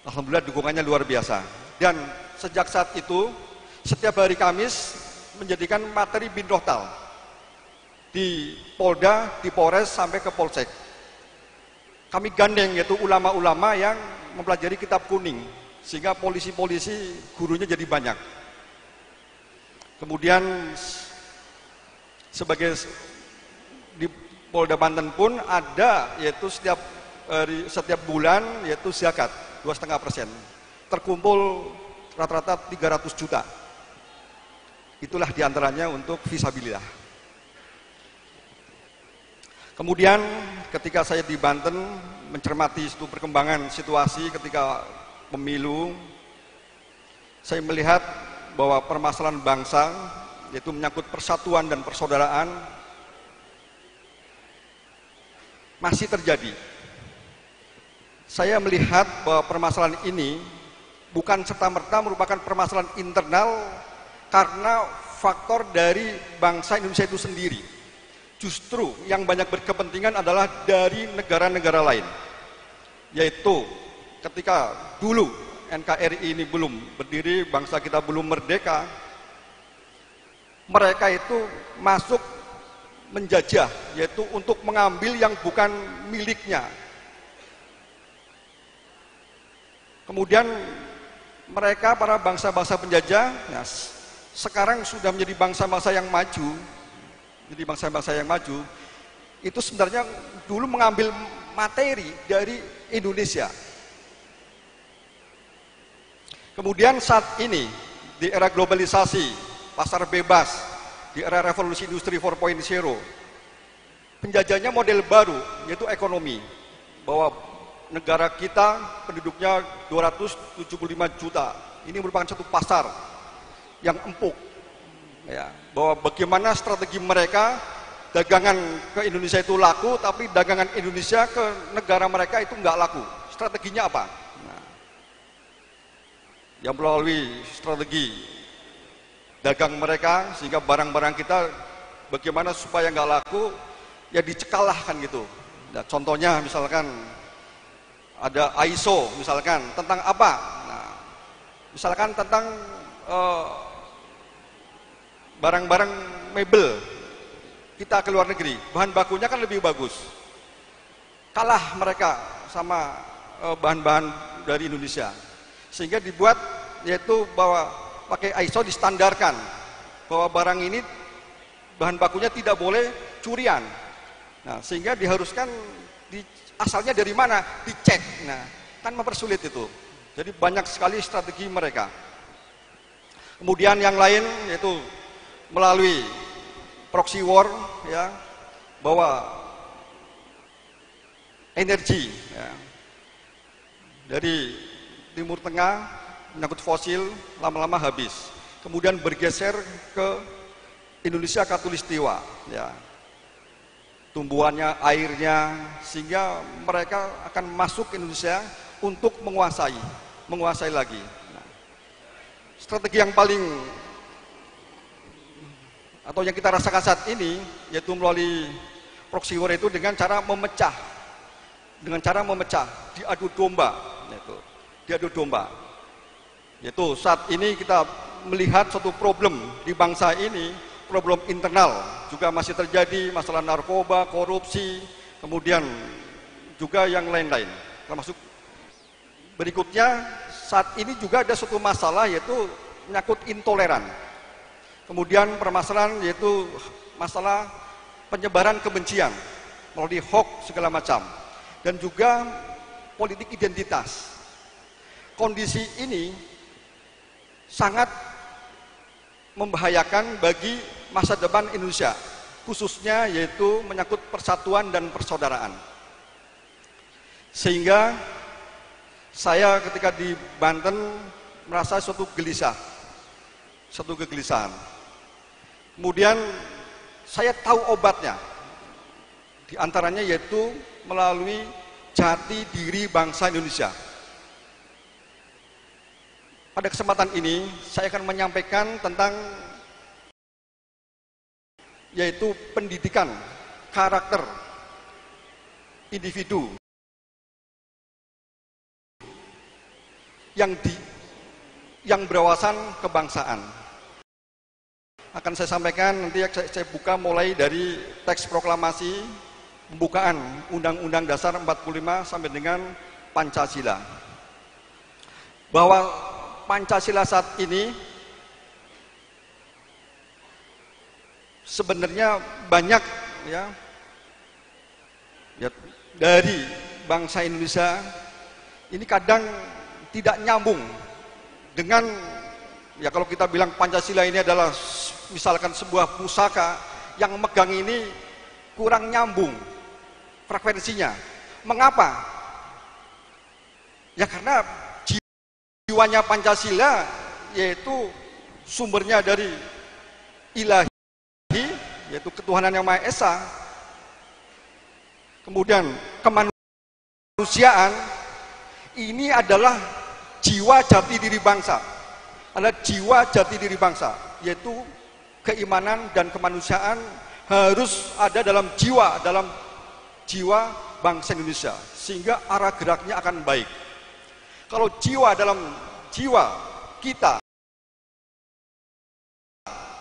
Alhamdulillah dukungannya luar biasa. Dan sejak saat itu, setiap hari Kamis menjadikan materi bin rohtal di Polda, di Polres, sampai ke Polsek. Kami gandeng, yaitu ulama-ulama yang mempelajari kitab kuning, sehingga polisi-polisi gurunya jadi banyak. Kemudian sebagai di Polda Banten pun ada, yaitu setiap bulan, yaitu zakat 2,5%, terkumpul rata-rata 300 juta. Itulah diantaranya untuk fisabilillah. Kemudian ketika saya di Banten mencermati perkembangan situasi ketika pemilu, saya melihat bahwa permasalahan bangsa, yaitu menyangkut persatuan dan persaudaraan, masih terjadi. Saya melihat bahwa permasalahan ini bukan serta-merta merupakan permasalahan internal karena faktor dari bangsa Indonesia itu sendiri. Justru yang banyak berkepentingan adalah dari negara-negara lain. Yaitu ketika dulu NKRI ini belum berdiri, bangsa kita belum merdeka, mereka itu masuk menjajah, yaitu untuk mengambil yang bukan miliknya. Kemudian mereka, para bangsa-bangsa penjajah, ya, sekarang sudah menjadi bangsa-bangsa yang maju. Jadi bangsa-bangsa yang maju itu sebenarnya dulu mengambil materi dari Indonesia. Kemudian saat ini di era globalisasi, pasar bebas, di era revolusi industri 4.0, penjajahnya model baru, yaitu ekonomi. Bahwa negara kita penduduknya 275 juta. Ini merupakan satu pasar yang empuk. Ya, bahwa bagaimana strategi mereka dagangan ke Indonesia itu laku, tapi dagangan Indonesia ke negara mereka itu nggak laku. Strateginya apa? Nah, yang melalui strategi dagang mereka sehingga barang-barang kita bagaimana supaya nggak laku, ya dicekal lah kan gitu. Nah, contohnya misalkan ada ISO, misalkan tentang apa? Nah, misalkan tentang barang-barang mebel kita ke luar negeri, bahan bakunya kan lebih bagus, kalah mereka sama bahan-bahan dari Indonesia, sehingga dibuat yaitu bahwa pakai ISO distandarkan bahwa barang ini bahan bakunya tidak boleh curian. Nah, sehingga diharuskan asalnya dari mana dicek. Nah, kan mempersulit itu. Jadi banyak sekali strategi mereka. Kemudian yang lain yaitu melalui proxy war, ya, bahwa energi, ya, dari Timur Tengah menyangkut fosil lama-lama habis, kemudian bergeser ke Indonesia Katulistiwa, ya, tumbuhannya, airnya, sehingga mereka akan masuk ke Indonesia untuk menguasai lagi. Nah, strategi yang paling atau yang kita rasakan saat ini yaitu melalui proxy war itu dengan cara memecah, diadu domba, yaitu saat ini kita melihat suatu problem di bangsa ini, problem internal juga masih terjadi, masalah narkoba, korupsi, kemudian juga yang lain-lain. Termasuk berikutnya saat ini juga ada suatu masalah yaitu menyangkut intoleran. Kemudian permasalahan yaitu masalah penyebaran kebencian melalui hoax segala macam, dan juga politik identitas. Kondisi ini sangat membahayakan bagi masa depan Indonesia, khususnya yaitu menyangkut persatuan dan persaudaraan. Sehingga saya ketika di Banten merasa suatu kegelisahan. Kemudian saya tahu obatnya, di antaranya yaitu melalui jati diri bangsa Indonesia. Pada kesempatan ini saya akan menyampaikan tentang yaitu pendidikan karakter individu yang berwawasan kebangsaan. Akan saya sampaikan, nanti saya buka mulai dari teks proklamasi pembukaan Undang-Undang Dasar 45 sampai dengan Pancasila. Bahwa Pancasila saat ini sebenarnya banyak ya dari bangsa Indonesia ini kadang tidak nyambung dengan, ya kalau kita bilang Pancasila ini adalah misalkan sebuah pusaka, yang megang ini kurang nyambung frekuensinya. Mengapa? Ya karena jiwanya Pancasila yaitu sumbernya dari ilahi, yaitu ketuhanan yang Maha Esa. Kemudian kemanusiaan ini adalah jiwa jati diri bangsa, yaitu keimanan dan kemanusiaan harus ada dalam jiwa bangsa Indonesia, sehingga arah geraknya akan baik. Kalau dalam jiwa kita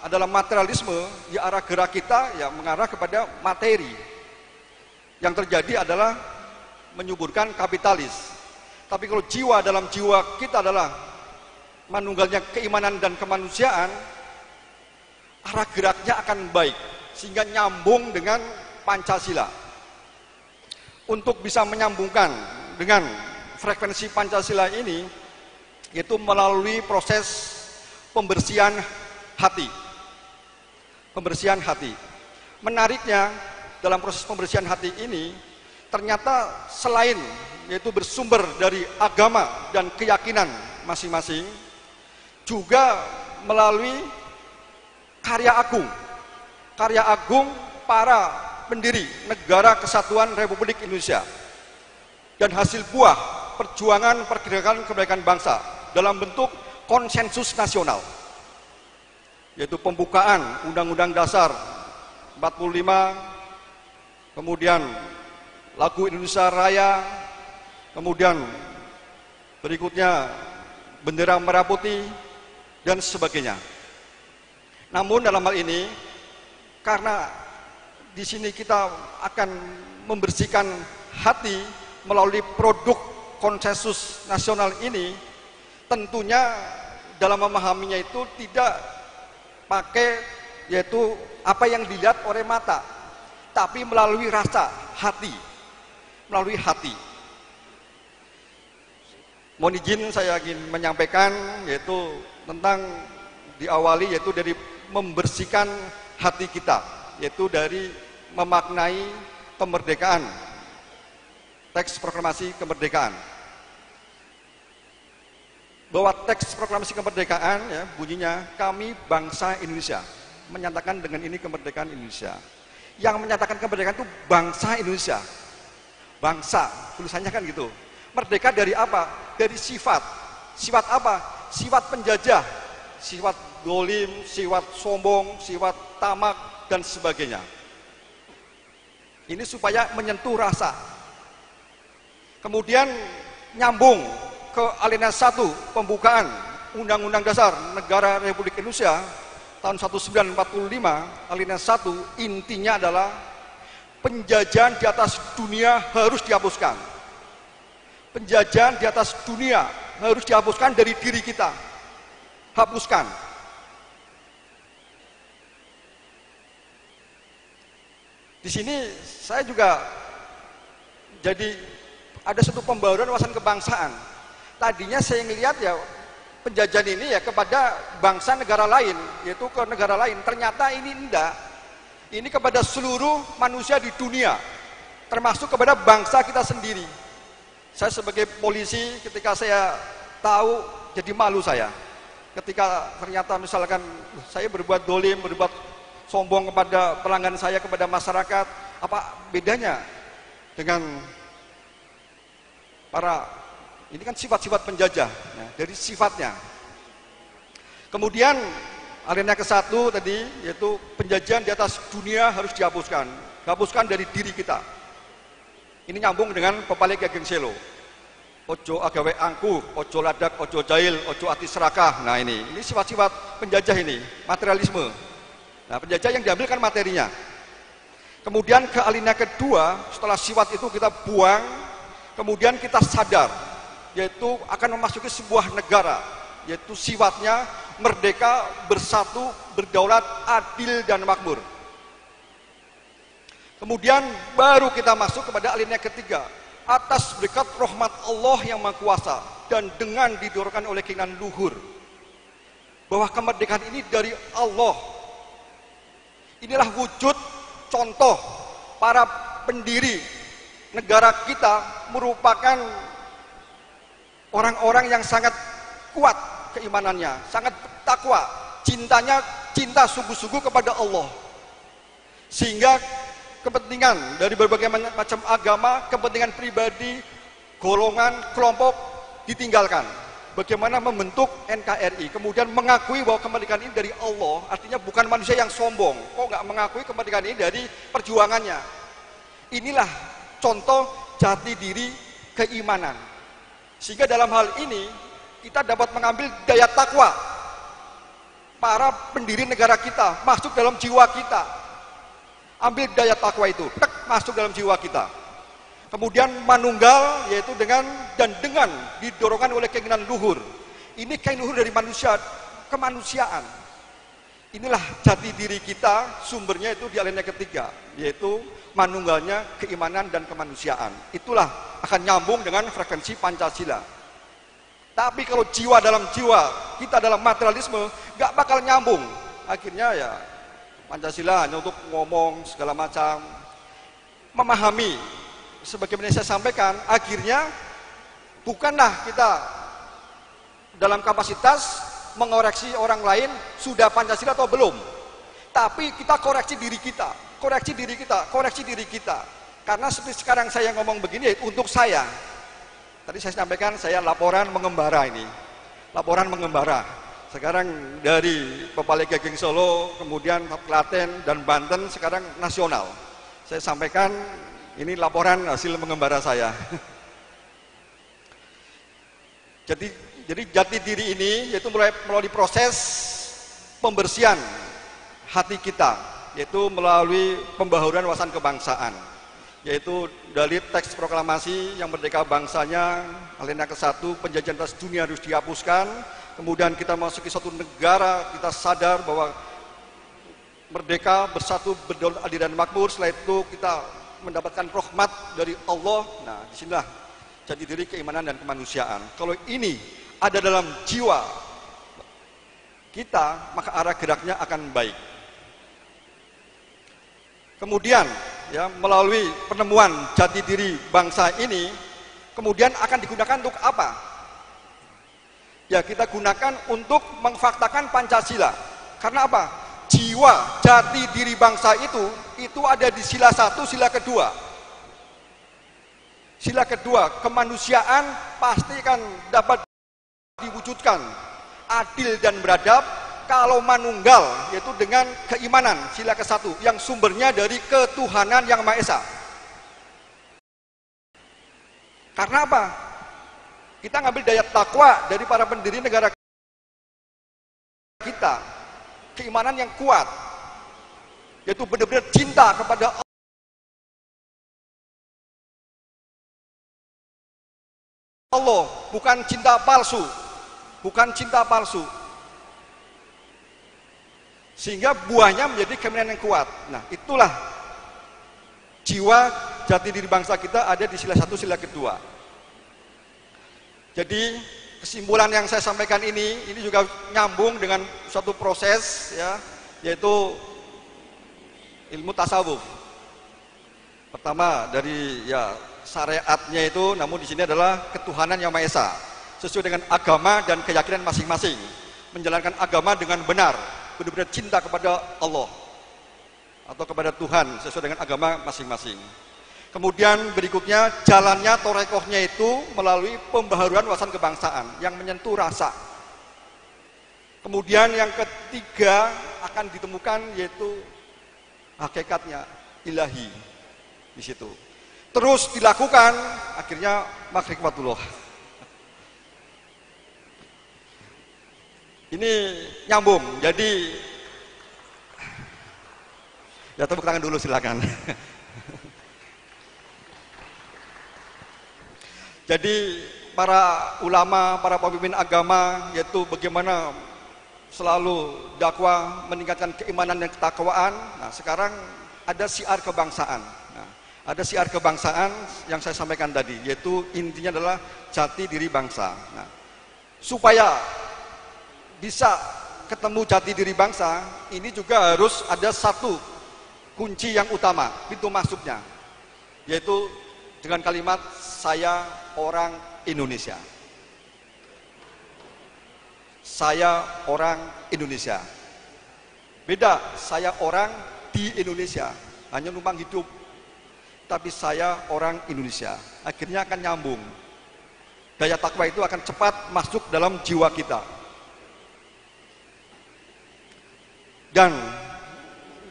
adalah materialisme, ya arah gerak kita ya mengarah kepada materi. Yang terjadi adalah menyuburkan kapitalis. Tapi kalau dalam jiwa kita adalah manunggalnya keimanan dan kemanusiaan, arah geraknya akan baik, sehingga nyambung dengan Pancasila. Untuk bisa menyambungkan dengan frekuensi Pancasila ini, yaitu melalui proses pembersihan hati. Menariknya, dalam proses pembersihan hati ini, ternyata selain yaitu bersumber dari agama dan keyakinan masing-masing, juga melalui karya agung para pendiri Negara Kesatuan Republik Indonesia, dan hasil buah perjuangan pergerakan kemerdekaan bangsa dalam bentuk konsensus nasional, yaitu pembukaan Undang-Undang Dasar 45, kemudian lagu Indonesia Raya, kemudian berikutnya bendera merah putih, dan sebagainya. Namun dalam hal ini, karena di sini kita akan membersihkan hati melalui produk konsensus nasional ini, tentunya dalam memahaminya itu tidak pakai yaitu apa yang dilihat oleh mata, tapi melalui rasa hati, Mohon izin saya ingin menyampaikan yaitu tentang diawali yaitu dari membersihkan hati kita, yaitu dari memaknai kemerdekaan, teks proklamasi kemerdekaan. Bahwa teks proklamasi kemerdekaan ya bunyinya, kami bangsa Indonesia menyatakan dengan ini kemerdekaan Indonesia. Yang menyatakan kemerdekaan itu bangsa Indonesia. Bangsa, tulisannya kan gitu. Merdeka dari apa? Dari sifat. Sifat apa? Sifat penjajah, sifat dolim, sifat sombong, sifat tamak, dan sebagainya. Ini supaya menyentuh rasa. Kemudian nyambung ke alinea 1 pembukaan Undang-Undang Dasar Negara Republik Indonesia tahun 1945, alinea 1 intinya adalah penjajahan di atas dunia harus dihapuskan. Penjajahan di atas dunia harus dihapuskan dari diri kita. Hapuskan. Di sini saya juga jadi ada satu pembaruan wawasan kebangsaan. Tadinya saya ngelihat ya penjajahan ini ya kepada bangsa negara lain, yaitu ke negara lain. Ternyata ini enggak. Ini kepada seluruh manusia di dunia, termasuk kepada bangsa kita sendiri. Saya sebagai polisi ketika saya tahu jadi malu saya. Ketika ternyata misalkan saya berbuat dolim, berbuat sombong kepada pelanggan saya, kepada masyarakat, apa bedanya dengan para, ini kan sifat-sifat penjajah, ya, dari sifatnya. Kemudian alinea ke-1 tadi, yaitu penjajahan di atas dunia harus dihapuskan. Hapuskan dari diri kita. Ini nyambung dengan pepalik Ageng Selo. Ojo agawe angkuh, ojo ladak, ojo jahil, ojo ati serakah. Nah ini sifat-sifat penjajah ini, materialisme. Nah penjajah yang diambil kan materinya. Kemudian ke alinea kedua, setelah sifat itu kita buang, kemudian kita sadar, yaitu akan memasuki sebuah negara, yaitu sifatnya merdeka, bersatu, berdaulat, adil, dan makmur. Kemudian baru kita masuk kepada alinea ketiga, atas berkat rahmat Allah yang Maha Kuasa dan dengan didorongkan oleh keinginan luhur, bahwa kemerdekaan ini dari Allah. Inilah wujud contoh para pendiri negara kita merupakan orang-orang yang sangat kuat keimanannya, sangat takwa, cintanya cinta sungguh-sungguh kepada Allah, sehingga kepentingan dari berbagai macam agama, kepentingan pribadi, golongan, kelompok ditinggalkan. Bagaimana membentuk NKRI, kemudian mengakui bahwa kemerdekaan ini dari Allah, artinya bukan manusia yang sombong. Kok nggak mengakui kemerdekaan ini dari perjuangannya? Inilah contoh jati diri keimanan. Sehingga dalam hal ini kita dapat mengambil daya takwa para pendiri negara kita masuk dalam jiwa kita. Ambil daya takwa itu, masuk dalam jiwa kita. Kemudian manunggal, yaitu dengan didorongkan oleh keinginan luhur. Ini keinginan luhur dari manusia, kemanusiaan. Inilah jati diri kita, sumbernya itu di alinea ketiga, yaitu manunggalnya keimanan dan kemanusiaan. Itulah akan nyambung dengan frekuensi Pancasila. Tapi kalau jiwa dalam jiwa, kita dalam materialisme, gak bakal nyambung. Akhirnya ya Pancasila hanya untuk ngomong segala macam, memahami. Sebagaimana saya sampaikan, akhirnya bukanlah kita dalam kapasitas mengoreksi orang lain sudah Pancasila atau belum, tapi kita koreksi diri kita, koreksi diri kita, koreksi diri kita. Karena seperti sekarang saya ngomong begini, untuk saya, tadi saya sampaikan saya laporan mengembara ini, laporan mengembara. Sekarang dari Pepalik Ageng Solo, kemudian Klaten dan Banten, sekarang nasional. Saya sampaikan ini laporan hasil mengembara saya. Jadi jati diri ini yaitu melalui proses pembersihan hati kita, yaitu melalui pembaharuan wawasan kebangsaan, yaitu dari teks proklamasi yang merdeka bangsanya alinea ke-1, penjajahan atas dunia harus dihapuskan. Kemudian kita masuki suatu negara, kita sadar bahwa merdeka, bersatu, berdaulat, adil, dan makmur. Setelah itu kita mendapatkan rahmat dari Allah. Nah, disinilah jati diri keimanan dan kemanusiaan. Kalau ini ada dalam jiwa kita, maka arah geraknya akan baik. Kemudian ya, melalui penemuan jati diri bangsa ini, kemudian akan digunakan untuk apa? Ya, kita gunakan untuk memfaktakan Pancasila. Karena apa? Jiwa jati diri bangsa itu ada di sila 1, sila kedua. Sila kedua, kemanusiaan pasti akan dapat diwujudkan adil dan beradab kalau manunggal, yaitu dengan keimanan, sila ke-1 yang sumbernya dari ketuhanan yang Maha Esa. Karena apa? Kita ngambil daya takwa dari para pendiri negara kita, keimanan yang kuat, yaitu benar-benar cinta kepada Allah, bukan cinta palsu, bukan cinta palsu. Sehingga buahnya menjadi keimanan yang kuat. Nah, itulah jiwa jati diri bangsa kita ada di sila 1, sila kedua. Jadi kesimpulan yang saya sampaikan ini juga nyambung dengan suatu proses ya, yaitu ilmu tasawuf. Pertama dari ya syariatnya itu, namun di sini adalah ketuhanan yang Maha Esa sesuai dengan agama dan keyakinan masing-masing, menjalankan agama dengan benar, benar-benar cinta kepada Allah atau kepada Tuhan sesuai dengan agama masing-masing. Kemudian berikutnya jalannya torekohnya itu melalui pembaharuan wawasan kebangsaan yang menyentuh rasa. Kemudian yang ketiga akan ditemukan yaitu hakikatnya ilahi di situ. Terus dilakukan, akhirnya makrifatullah. Ini nyambung, jadi ya tepuk tangan dulu silakan. Jadi para ulama, para pemimpin agama, yaitu bagaimana selalu dakwah meningkatkan keimanan dan ketakwaan. Nah, sekarang ada syiar kebangsaan. Ada syiar kebangsaan yang saya sampaikan tadi, yaitu intinya adalah jati diri bangsa. Nah, supaya bisa ketemu jati diri bangsa, ini juga harus ada satu kunci yang utama, pintu masuknya, yaitu dengan kalimat saya orang Indonesia. Saya orang Indonesia. Beda, saya orang di Indonesia, hanya numpang hidup. Tapi saya orang Indonesia, akhirnya akan nyambung. Daya takwa itu akan cepat masuk dalam jiwa kita. Dan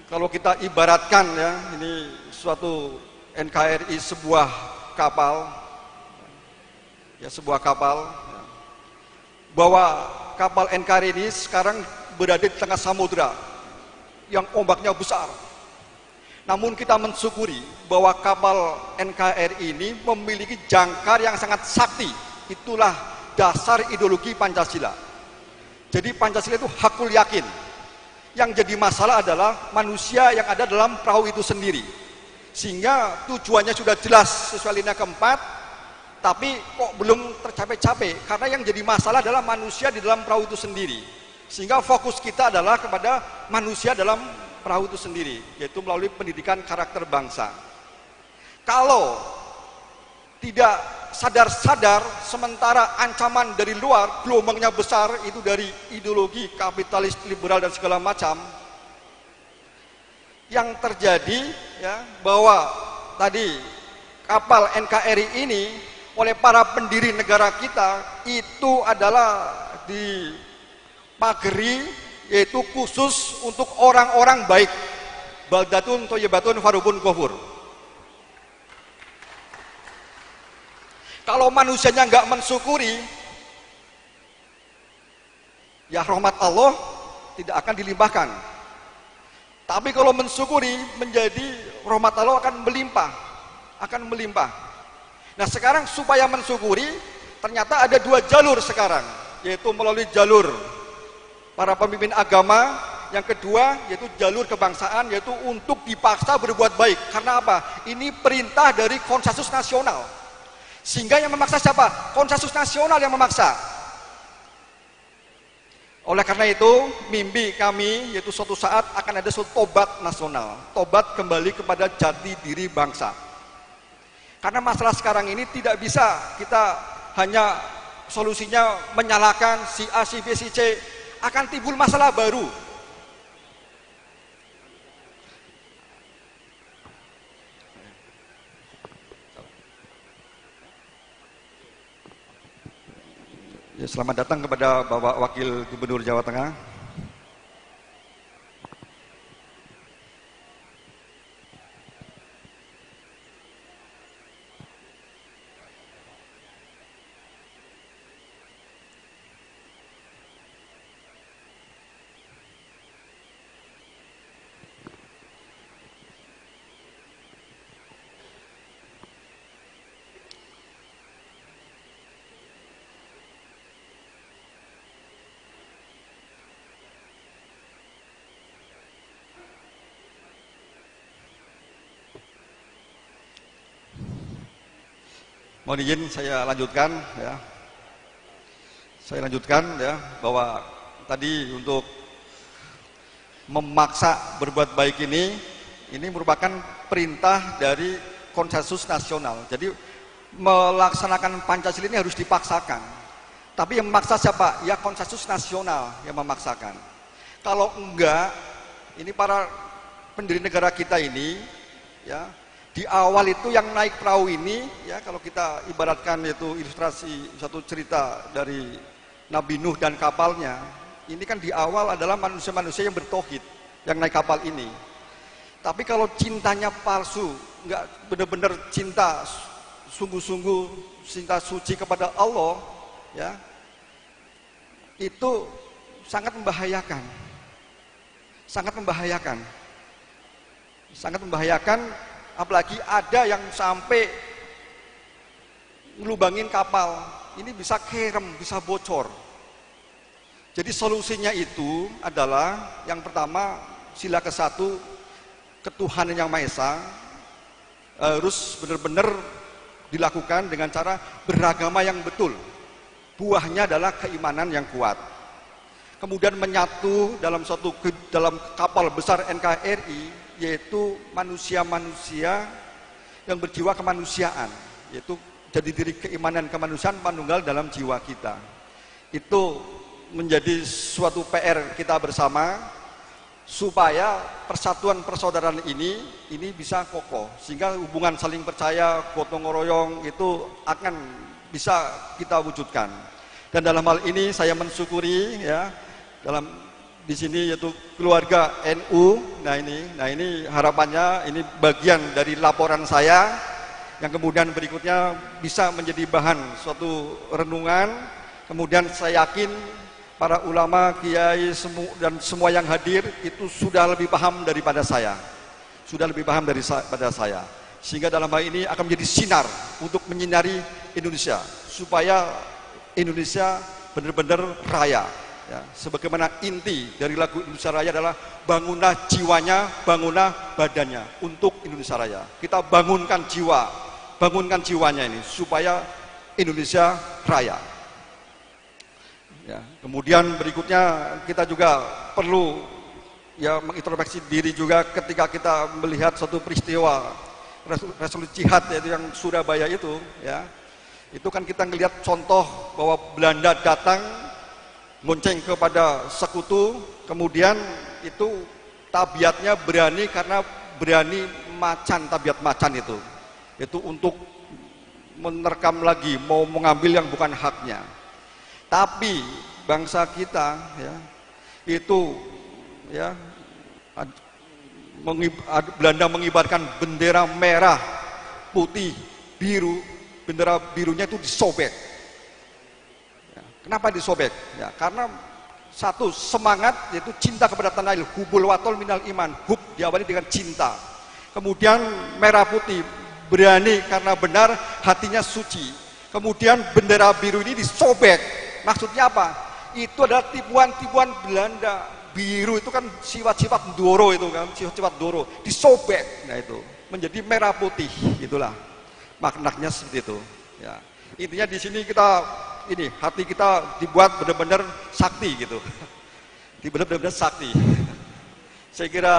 kalau kita ibaratkan ya, ini suatu NKRI sebuah kapal, ya sebuah kapal, bahwa kapal NKRI ini sekarang berada di tengah samudra yang ombaknya besar. Namun kita mensyukuri bahwa kapal NKRI ini memiliki jangkar yang sangat sakti. Itulah dasar ideologi Pancasila. Jadi Pancasila itu hakul yakin. Yang jadi masalah adalah manusia yang ada dalam perahu itu sendiri. Sehingga tujuannya sudah jelas sesuai linia keempat, tapi kok belum tercapai-capai. Karena yang jadi masalah adalah manusia di dalam perahu itu sendiri. Sehingga fokus kita adalah kepada manusia dalam perahu itu sendiri, yaitu melalui pendidikan karakter bangsa. Kalau tidak sadar-sadar, sementara ancaman dari luar, gelombangnya besar, itu dari ideologi kapitalis, liberal dan segala macam, yang terjadi ya, bahwa tadi kapal NKRI ini oleh para pendiri negara kita itu adalah dipagari, yaitu khusus untuk orang-orang baik. Baldatun thayyibatun farubun ghafur. Kalau manusianya nggak mensyukuri, ya rahmat Allah tidak akan dilimpahkan. Tapi kalau mensyukuri, menjadi rahmat Allah akan melimpah, akan melimpah. Nah sekarang supaya mensyukuri, ternyata ada dua jalur sekarang, yaitu melalui jalur para pemimpin agama, yang kedua yaitu jalur kebangsaan, yaitu untuk dipaksa berbuat baik. Karena apa? Ini perintah dari konsensus nasional. Sehingga yang memaksa siapa? Konsensus nasional yang memaksa. Oleh karena itu, mimpi kami yaitu suatu saat akan ada suatu tobat nasional, tobat kembali kepada jati diri bangsa. Karena masalah sekarang ini tidak bisa kita hanya solusinya menyalahkan si A, si B, si C, akan timbul masalah baru. Ya, selamat datang kepada Bapak Wakil Gubernur Jawa Tengah. Mohon izin saya lanjutkan ya. Saya lanjutkan ya bahwa tadi untuk memaksa berbuat baik ini merupakan perintah dari konsensus nasional. Jadi melaksanakan Pancasila ini harus dipaksakan. Tapi yang memaksa siapa? Ya konsensus nasional yang memaksakan. Kalau enggak, ini para pendiri negara kita ini ya, di awal itu yang naik perahu ini ya, kalau kita ibaratkan itu ilustrasi satu cerita dari Nabi Nuh dan kapalnya, ini kan di awal adalah manusia-manusia yang bertauhid yang naik kapal ini. Tapi kalau cintanya palsu, nggak benar-benar cinta sungguh-sungguh, cinta suci kepada Allah ya, itu sangat membahayakan. Sangat membahayakan. Sangat membahayakan. Apalagi ada yang sampai ngelubangin kapal, ini bisa kerem, bisa bocor. Jadi solusinya itu adalah yang pertama, sila ke-1, ketuhanan yang Maha Esa harus benar-benar dilakukan dengan cara beragama yang betul. Buahnya adalah keimanan yang kuat. Kemudian menyatu dalam dalam kapal besar NKRI, yaitu manusia-manusia yang berjiwa kemanusiaan, yaitu jadi diri keimanan kemanusiaan manunggal dalam jiwa kita. Itu menjadi suatu PR kita bersama supaya persatuan persaudaraan ini bisa kokoh, sehingga hubungan saling percaya, gotong royong itu akan bisa kita wujudkan. Dan dalam hal ini saya mensyukuri ya, di sini yaitu keluarga NU. Nah ini harapannya ini bagian dari laporan saya yang kemudian berikutnya bisa menjadi bahan suatu renungan. Kemudian saya yakin para ulama, kiai dan semua yang hadir itu sudah lebih paham daripada saya. Sudah lebih paham daripada saya. Sehingga dalam hal ini akan menjadi sinar untuk menyinari Indonesia supaya Indonesia benar-benar raya. Ya, sebagaimana inti dari lagu Indonesia Raya adalah bangunlah jiwanya, bangunlah badannya untuk Indonesia Raya. Kita bangunkan jiwanya ini supaya Indonesia raya. Ya, kemudian berikutnya kita juga perlu ya mengintrospeksi diri juga ketika kita melihat suatu peristiwa resolusi jihad yaitu yang Surabaya itu ya. Itu kan kita melihat contoh bahwa Belanda datang gonceng kepada sekutu, kemudian itu tabiatnya berani karena berani macan, tabiat macan itu untuk menerkam lagi, mau mengambil yang bukan haknya. Tapi bangsa kita ya itu ya Belanda mengibarkan bendera merah, putih, biru, bendera birunya itu disobek. Kenapa disobek? Ya, karena satu semangat yaitu cinta kepada tanah air, hubul watol minal iman, hub diawali dengan cinta. Kemudian merah putih berani karena benar, hatinya suci. Kemudian bendera biru ini disobek. Maksudnya apa? Itu adalah tipuan-tipuan Belanda. Biru itu kan sifat-sifat Doro itu kan, sifat-sifat Doro disobek. Nah itu menjadi merah putih, itulah maknanya seperti itu. Ya. Intinya di sini kita ini hati kita dibuat benar-benar sakti gitu. Benar-benar sakti. Saya kira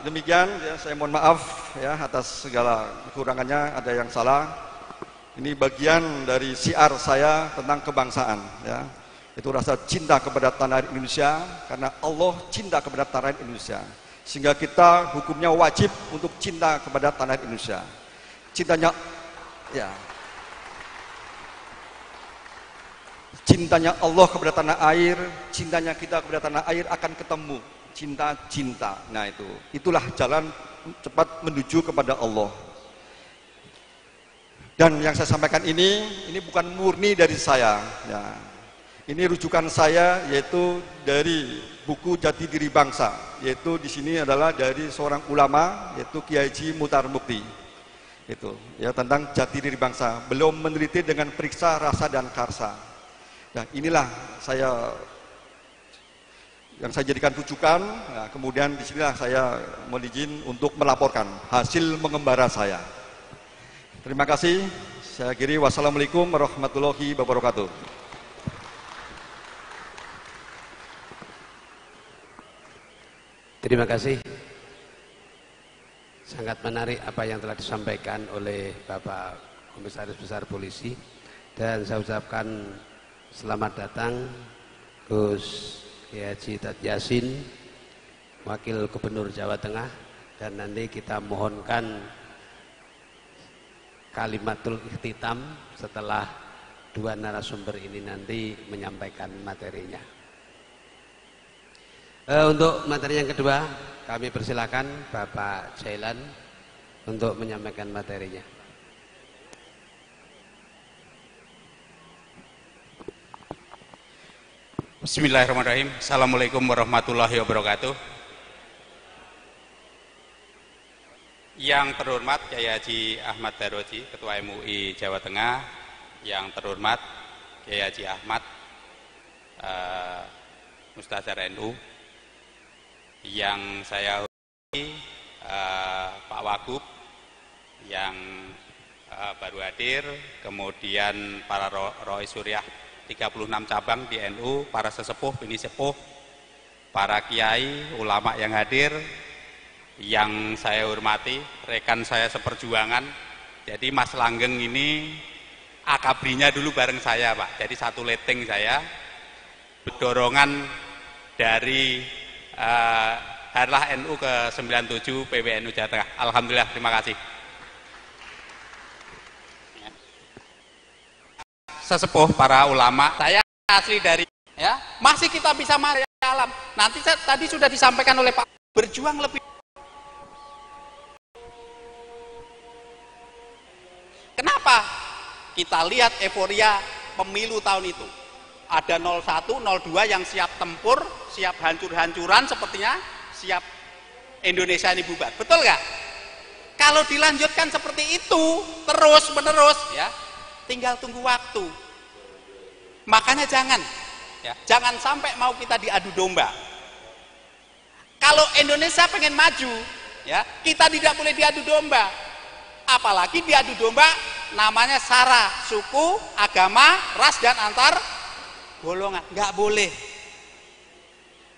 demikian ya, saya mohon maaf ya atas segala kekurangannya, ada yang salah. Ini bagian dari syiar saya tentang kebangsaan ya. Itu rasa cinta kepada tanah air Indonesia, karena Allah cinta kepada tanah air Indonesia. Sehingga kita hukumnya wajib untuk cinta kepada tanah air Indonesia. Cintanya ya. Cintanya Allah kepada tanah air, cintanya kita kepada tanah air akan ketemu. Cinta. Nah itulah jalan cepat menuju kepada Allah. Dan yang saya sampaikan ini bukan murni dari saya ya. Ini rujukan saya, yaitu dari buku Jati Diri Bangsa, yaitu di sini adalah dari seorang ulama, yaitu Kiai Haji Muchtar Mukti. Itu ya, tentang jati diri bangsa. Beliau meneliti dengan periksa rasa dan karsa. Nah, inilah yang saya jadikan rujukan. Nah, kemudian di sinilah saya mohon izin untuk melaporkan hasil mengembara saya. Terima kasih. Saya akhiri, wassalamualaikum warahmatullahi wabarakatuh. Terima kasih. Sangat menarik apa yang telah disampaikan oleh Bapak Komisaris Besar Polisi, dan saya ucapkan selamat datang Gus Kiai Haji Tad Yasin, Wakil Gubernur Jawa Tengah, dan nanti kita mohonkan kalimatul ikhtitam setelah dua narasumber ini nanti menyampaikan materinya. Untuk materi yang kedua, kami persilakan Bapak Jailan untuk menyampaikan materinya. Bismillahirrahmanirrahim. Assalamualaikum warahmatullahi wabarakatuh. Yang terhormat Kiai Haji Ahmad Daroji, Ketua MUI Jawa Tengah. Yang terhormat Kiai Haji Ahmad Mustazhar NU. Yang saya hormati Pak Wagub yang baru hadir, kemudian para Rois Suriah 36 cabang di NU, para sesepuh, bini sepuh, para kiai, ulama yang hadir, yang saya hormati, rekan saya seperjuangan. Jadi Mas Langgeng ini akabrinya dulu bareng saya, Pak. Jadi satu leteng saya, dorongan dari Harlah NU ke 97 PWNU Jawa Tengah. Alhamdulillah, terima kasih. Sesepuh para ulama, saya asli dari ya, masih kita bisa marah alam. Nanti tadi sudah disampaikan oleh Pak, berjuang lebih. Kenapa? Kita lihat euforia pemilu tahun itu. Ada 01, 02 yang siap tempur, siap hancur-hancuran, sepertinya siap Indonesia ini bubar. Betul nggak? Kalau dilanjutkan seperti itu terus menerus, ya, tinggal tunggu waktu. Makanya jangan sampai mau kita diadu domba. Kalau Indonesia pengen maju, ya, kita tidak boleh diadu domba. Apalagi diadu domba namanya sara, suku, agama, ras, dan antar golongan. Nggak boleh.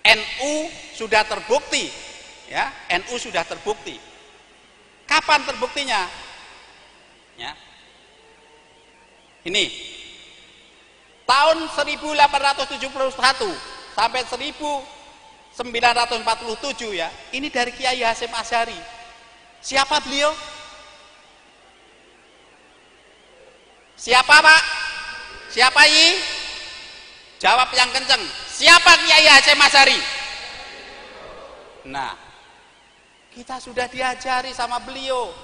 NU sudah terbukti, ya, NU sudah terbukti. Kapan terbuktinya? Ya. Ini tahun 1871 sampai 1947, ya. Ini dari Kiai Hasyim Asy'ari. Siapa beliau? Siapa, Pak? Siapa, Yi? Jawab yang kenceng. Siapa Kiai Hasyim Asy'ari? Nah, kita sudah diajari sama beliau.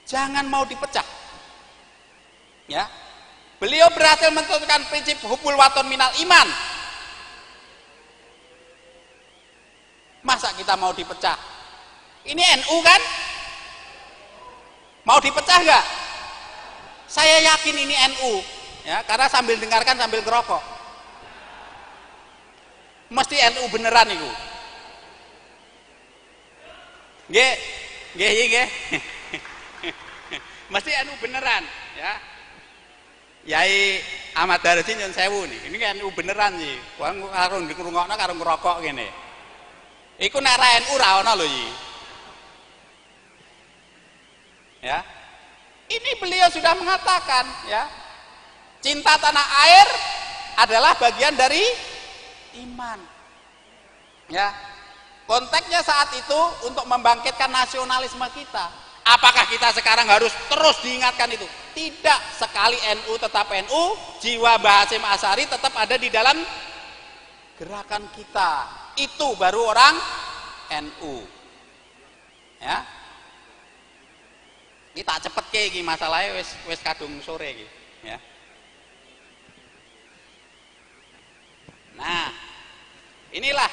Jangan mau dipecah. Ya. Beliau berhasil menentukan prinsip hubul waton minal iman. Masa kita mau dipecah? Ini NU kan? Mau dipecah nggak? Saya yakin ini NU, ya, karena sambil dengarkan sambil ngerokok. Mesti NU beneran itu. Nggih. Mesti NU beneran, ya. Yai Ahmad Darsi nyun sewu nih. Ini kan NU beneran sih. Wong karo ngrungokno karo ngerokok ngene. Iku nek ra NU ra ono lho iki. Ya. Ini beliau sudah mengatakan ya. Cinta tanah air adalah bagian dari iman. Ya. Konteksnya saat itu untuk membangkitkan nasionalisme kita. Apakah kita sekarang harus terus diingatkan itu? Tidak. Sekali NU tetap NU, jiwa Mbah Hasyim Asy'ari tetap ada di dalam gerakan kita. Itu baru orang NU. Ya. Kita cepet ke iki masalahnya wis kadung sore iki, ya. Nah, inilah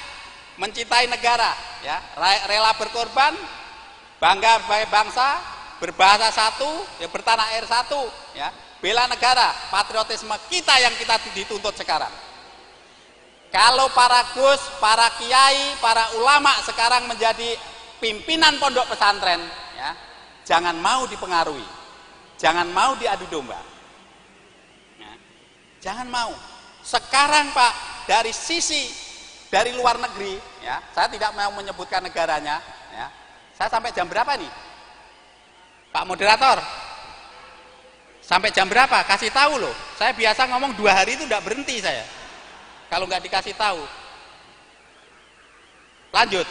mencintai negara, ya, rela berkorban, bangga sebagai bangsa, berbahasa satu, ya, bertanah air satu, ya, bela negara, patriotisme kita yang kita dituntut sekarang. Kalau para gus, para kiai, para ulama sekarang menjadi pimpinan pondok pesantren, ya, jangan mau dipengaruhi, jangan mau diadu domba, ya, jangan mau. Sekarang Pak, dari luar negeri, ya, saya tidak mau menyebutkan negaranya, ya. Saya sampai jam berapa nih, Pak Moderator? Sampai jam berapa? Kasih tahu loh. Saya biasa ngomong 2 hari itu tidak berhenti saya. Kalau nggak dikasih tahu, lanjut.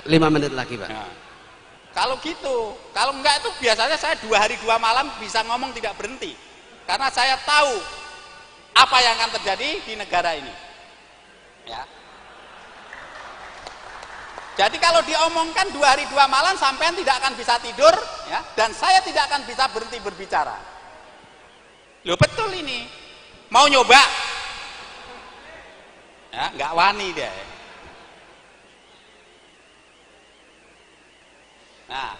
5 menit lagi Pak. Nah, kalau gitu, kalau enggak itu biasanya saya 2 hari 2 malam bisa ngomong tidak berhenti, karena saya tahu apa yang akan terjadi di negara ini. Ya. Jadi kalau diomongkan 2 hari 2 malam sampean tidak akan bisa tidur, ya, dan saya tidak akan bisa berhenti berbicara. Loh betul ini. Mau nyoba? Ya, nggak wani dia. Nah,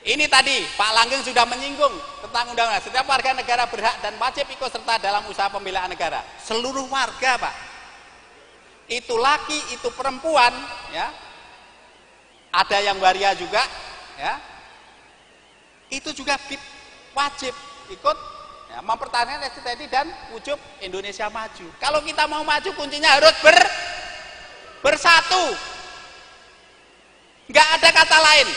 ini tadi Pak Langgeng sudah menyinggung tentang undang-undang. Setiap warga negara berhak dan wajib ikut serta dalam usaha pembelaan negara. Seluruh warga, Pak. Itu laki, itu perempuan, ya. Ada yang waria juga, ya. Itu juga wajib ikut, ya, mempertahankan eksistensi dan wujud Indonesia maju. Kalau kita mau maju, kuncinya harus bersatu. Nggak ada kata lain.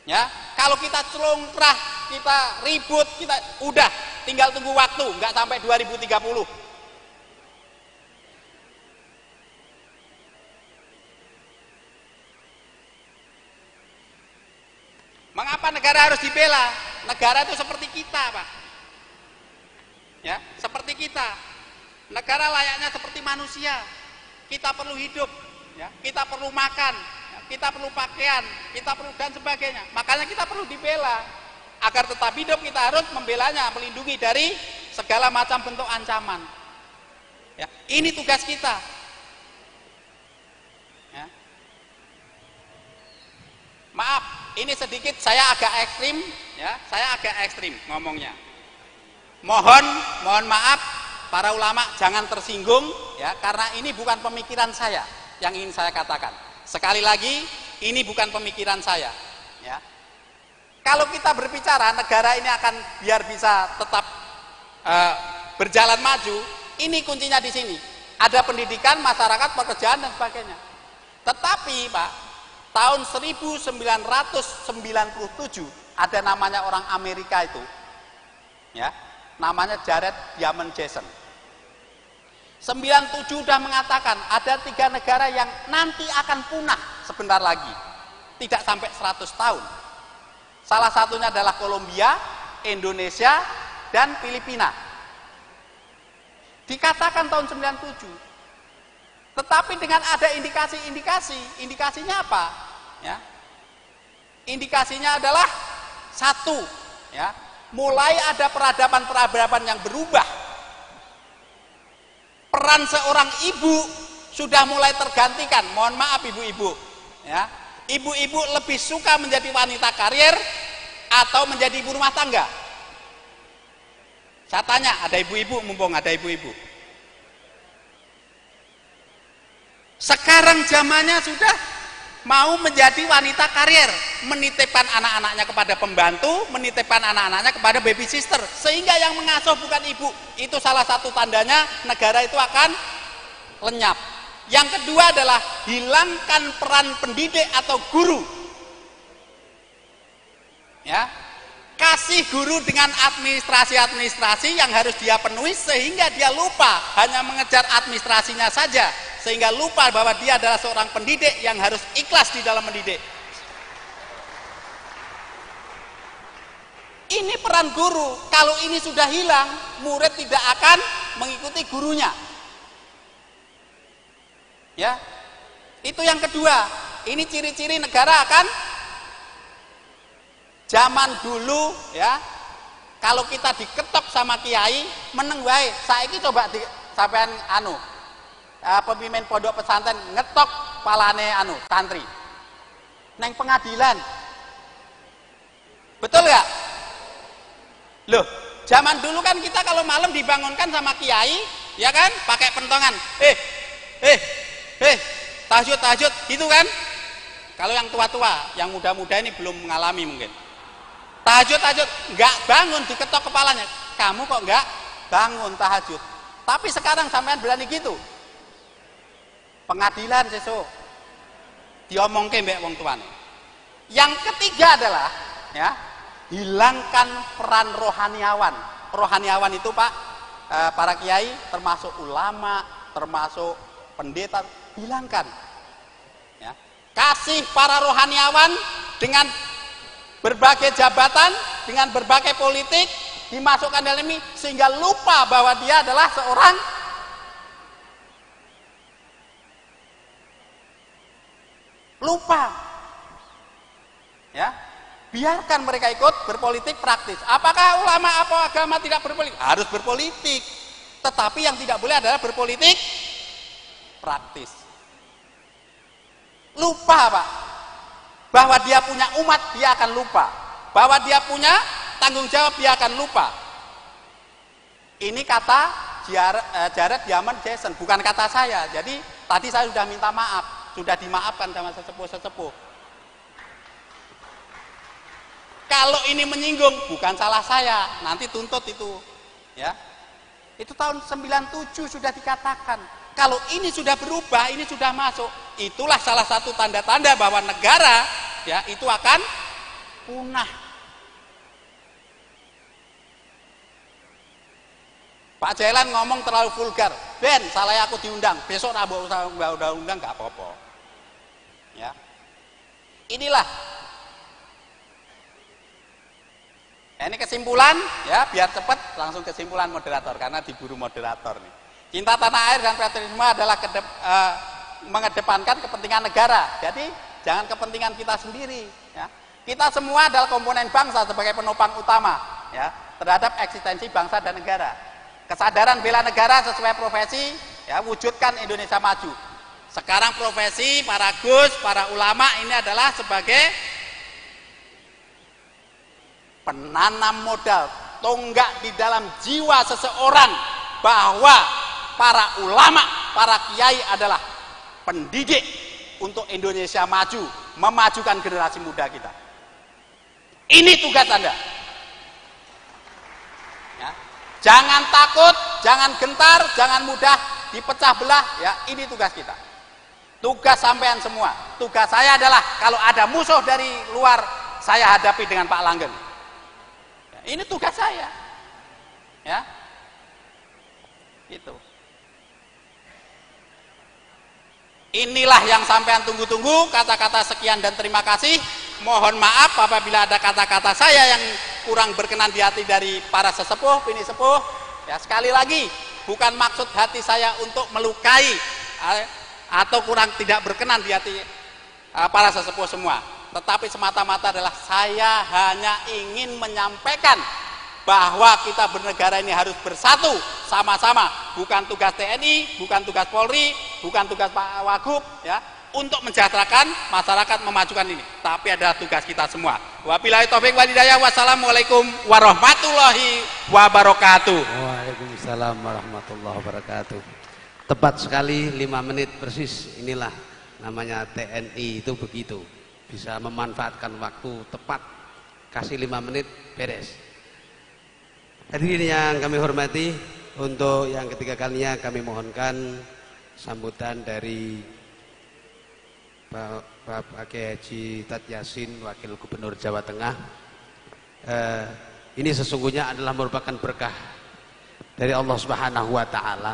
Ya, kalau kita celongkrah, kita ribut, kita udah tinggal tunggu waktu, nggak sampai 2030. Mengapa negara harus dibela? Negara itu seperti kita, Pak. Ya, seperti kita. Negara layaknya seperti manusia. Kita perlu hidup, ya. Kita perlu makan, ya. Kita perlu pakaian, kita perlu dan sebagainya. Makanya kita perlu dibela. Agar tetap hidup kita harus membelanya, melindungi dari segala macam bentuk ancaman. Ya, ini tugas kita. Ya. Maaf, ini sedikit saya agak ekstrim, ya, saya agak ekstrim ngomongnya. Mohon maaf para ulama jangan tersinggung, ya, karena ini bukan pemikiran saya yang ingin saya katakan. Sekali lagi, ini bukan pemikiran saya, ya. Kalau kita berbicara negara ini akan biar bisa tetap berjalan maju, ini kuncinya di sini. Ada pendidikan, masyarakat, pekerjaan dan sebagainya. Tetapi, Pak, tahun 1997 ada namanya orang Amerika itu, ya, namanya Jared Diamond Jason. 97 sudah mengatakan ada 3 negara yang nanti akan punah sebentar lagi, tidak sampai 100 tahun. Salah satunya adalah Kolombia, Indonesia, dan Filipina. Dikatakan tahun 97. Tetapi dengan ada indikasi, indikasinya apa? Ya. Indikasinya adalah satu, ya, mulai ada peradaban yang berubah. Peran seorang ibu sudah mulai tergantikan. Mohon maaf ibu-ibu, ya. Ibu-ibu lebih suka menjadi wanita karir atau menjadi ibu rumah tangga? Saya tanya, ada ibu-ibu, mumpung ada ibu-ibu. Sekarang zamannya sudah mau menjadi wanita karier, menitipkan anak-anaknya kepada pembantu, menitipkan anak-anaknya kepada baby sister, sehingga yang mengasuh bukan ibu. Itu salah satu tandanya negara itu akan lenyap. Yang kedua adalah hilangkan peran pendidik atau guru. Ya, kasih guru dengan administrasi-administrasi yang harus dia penuhi sehingga dia lupa hanya mengejar administrasinya saja, sehingga lupa bahwa dia adalah seorang pendidik yang harus ikhlas di dalam mendidik. Ini peran guru. Kalau ini sudah hilang, murid tidak akan mengikuti gurunya. Ya, itu yang kedua. Ini ciri-ciri negara akan zaman dulu ya. Kalau kita diketok sama kiai, meneng wae. Saiki coba di sampean pemimpin pondok pesantren ngetok palane santri. Neng pengadilan. Betul ya? Loh, zaman dulu kan kita kalau malam dibangunkan sama kiai, ya kan? Pakai pentongan. Tahajud, gitu kan? Kalau yang tua-tua, yang muda-muda ini belum mengalami mungkin. Tahajud, nggak bangun, diketok kepalanya. Kamu kok nggak bangun tahajud? Tapi sekarang sampean berani gitu? Pengadilan sesuk diomongke mbek wong tuane. Yang ketiga adalah ya, hilangkan peran rohaniawan. Rohaniawan itu Pak, para kiai, termasuk ulama, termasuk pendeta, hilangkan. Ya. Kasih para rohaniawan dengan berbagai jabatan, dengan berbagai politik, dimasukkan dalam ini sehingga lupa bahwa dia adalah seorang lupa. Ya. Biarkan mereka ikut berpolitik praktis. Apakah ulama atau agama tidak berpolitik? Harus berpolitik. Tetapi yang tidak boleh adalah berpolitik praktis. Lupa Pak, bahwa dia punya umat, dia akan lupa. Bahwa dia punya tanggung jawab, dia akan lupa. Ini kata Jared Diamond Jason, bukan kata saya. Jadi tadi saya sudah minta maaf, sudah dimaafkan sama sesepuh-sesepuh. Kalau ini menyinggung, bukan salah saya, nanti tuntut itu. Ya, itu tahun 97 sudah dikatakan. Kalau ini sudah berubah, ini sudah masuk, itulah salah satu tanda-tanda bahwa negara ya itu akan punah. Pak Jailan ngomong terlalu vulgar. Ben, salah aku diundang. Besok nambah udah undang nggak apa-apa. Ya, inilah. Ini kesimpulan ya, biar cepat langsung kesimpulan moderator karena diburu moderator nih. Cinta tanah air dan patriotisme adalah mengedepankan kepentingan negara. Jadi jangan kepentingan kita sendiri. Ya. Kita semua adalah komponen bangsa sebagai penopang utama ya, terhadap eksistensi bangsa dan negara. Kesadaran bela negara sesuai profesi, ya, wujudkan Indonesia maju. Sekarang profesi para gus, para ulama ini adalah sebagai penanam modal, tonggak di dalam jiwa seseorang bahwa para ulama, para kiai adalah pendidik untuk Indonesia maju, memajukan generasi muda kita. Ini tugas Anda. Ya. Jangan takut, jangan gentar, jangan mudah dipecah belah. Ya, ini tugas kita. Tugas sampean semua. Tugas saya adalah kalau ada musuh dari luar, saya hadapi dengan Pak Langgeng. Ya, ini tugas saya. Ya, itu. Inilah yang sampean tunggu-tunggu, kata-kata sekian dan terima kasih. Mohon maaf apabila ada kata-kata saya yang kurang berkenan di hati dari para sesepuh, bini sepuh. Ya, sekali lagi, bukan maksud hati saya untuk melukai atau kurang tidak berkenan di hati para sesepuh semua. Tetapi semata-mata adalah saya hanya ingin menyampaikan bahwa kita bernegara ini harus bersatu sama-sama, bukan tugas TNI, bukan tugas Polri, bukan tugas Pak Wagub ya, untuk mensejahterakan masyarakat, memajukan ini, tapi adalah tugas kita semua. Wabillahi taufik wal hidayah. Wassalamualaikum warahmatullahi wabarakatuh. Waalaikumsalam warahmatullahi wabarakatuh. Tepat sekali 5 menit persis. Inilah namanya TNI itu begitu, bisa memanfaatkan waktu tepat, kasih 5 menit beres. Hadirin yang kami hormati, untuk yang ketiga kalinya kami mohonkan sambutan dari Bapak Kiai Haji Tad Yasin, Wakil Gubernur Jawa Tengah. Ini sesungguhnya adalah merupakan berkah dari Allah Subhanahu wa Ta'ala.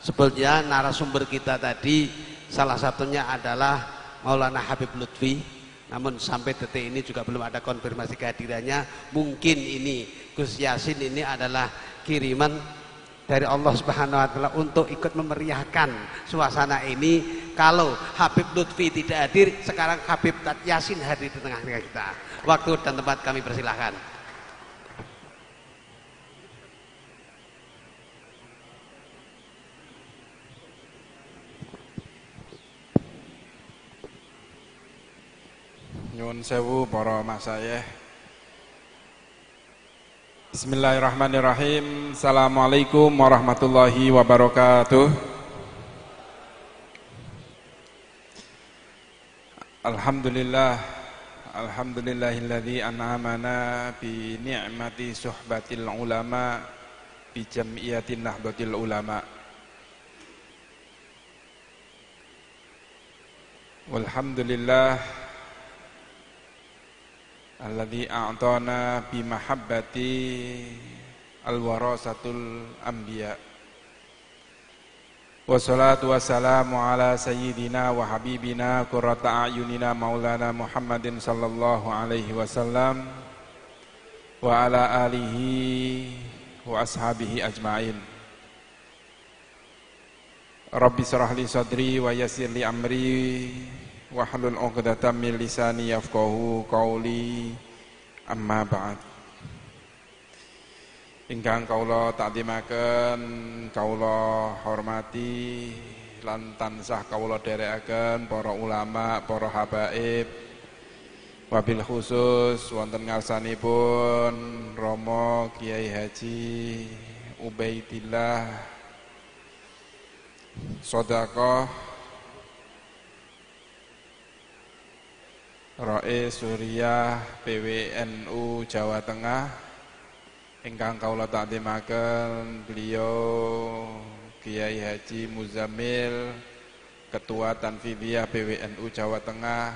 Sebetulnya narasumber kita tadi salah satunya adalah Maulana Habib Lutfi, namun sampai detik ini juga belum ada konfirmasi kehadirannya. Mungkin ini Gus Yasin ini adalah kiriman dari Allah Subhanahu wa Ta'ala untuk ikut memeriahkan suasana ini. Kalau Habib Lutfi tidak hadir, sekarang Habib Tad Yasin hadir di tengah-tengah kita. Waktu dan tempat kami persilahkan. Nyuwun sewu para masayih. Bismillahirrahmanirrahim. Assalamualaikum warahmatullahi wabarakatuh. Alhamdulillah, alhamdulillahilladzi an'amana bi ni'mati suhbatil ulama bi jam'iyatin nahdlatil ulama. Walhamdulillah alladzi a'tana bi mahabbati alwarasatul anbiya. Wassalatu wassalamu ala sayyidina wa habibina qurrata a'yunina maulana Muhammadin sallallahu alaihi wasallam wa ala alihi wa ashabihi ajma'in. Rabbi shrah li sadri wa yassir li amri wahlul 'uqdatam min lisani yafqahu qauli, amma ba'd. Ingkang kaula takdimaken, kaula hormati lan tansah kaula dherekaken para ulama, para habaib, wabil khusus wonten ngarsanipun Romo Kiai Haji Ubaidillah Sodaqoh Rais Suriah PWNU Jawa Tengah, ingkang kaula takdimaken beliau Kiai Haji Muzamil, Ketua Tanfidiyah PWNU Jawa Tengah,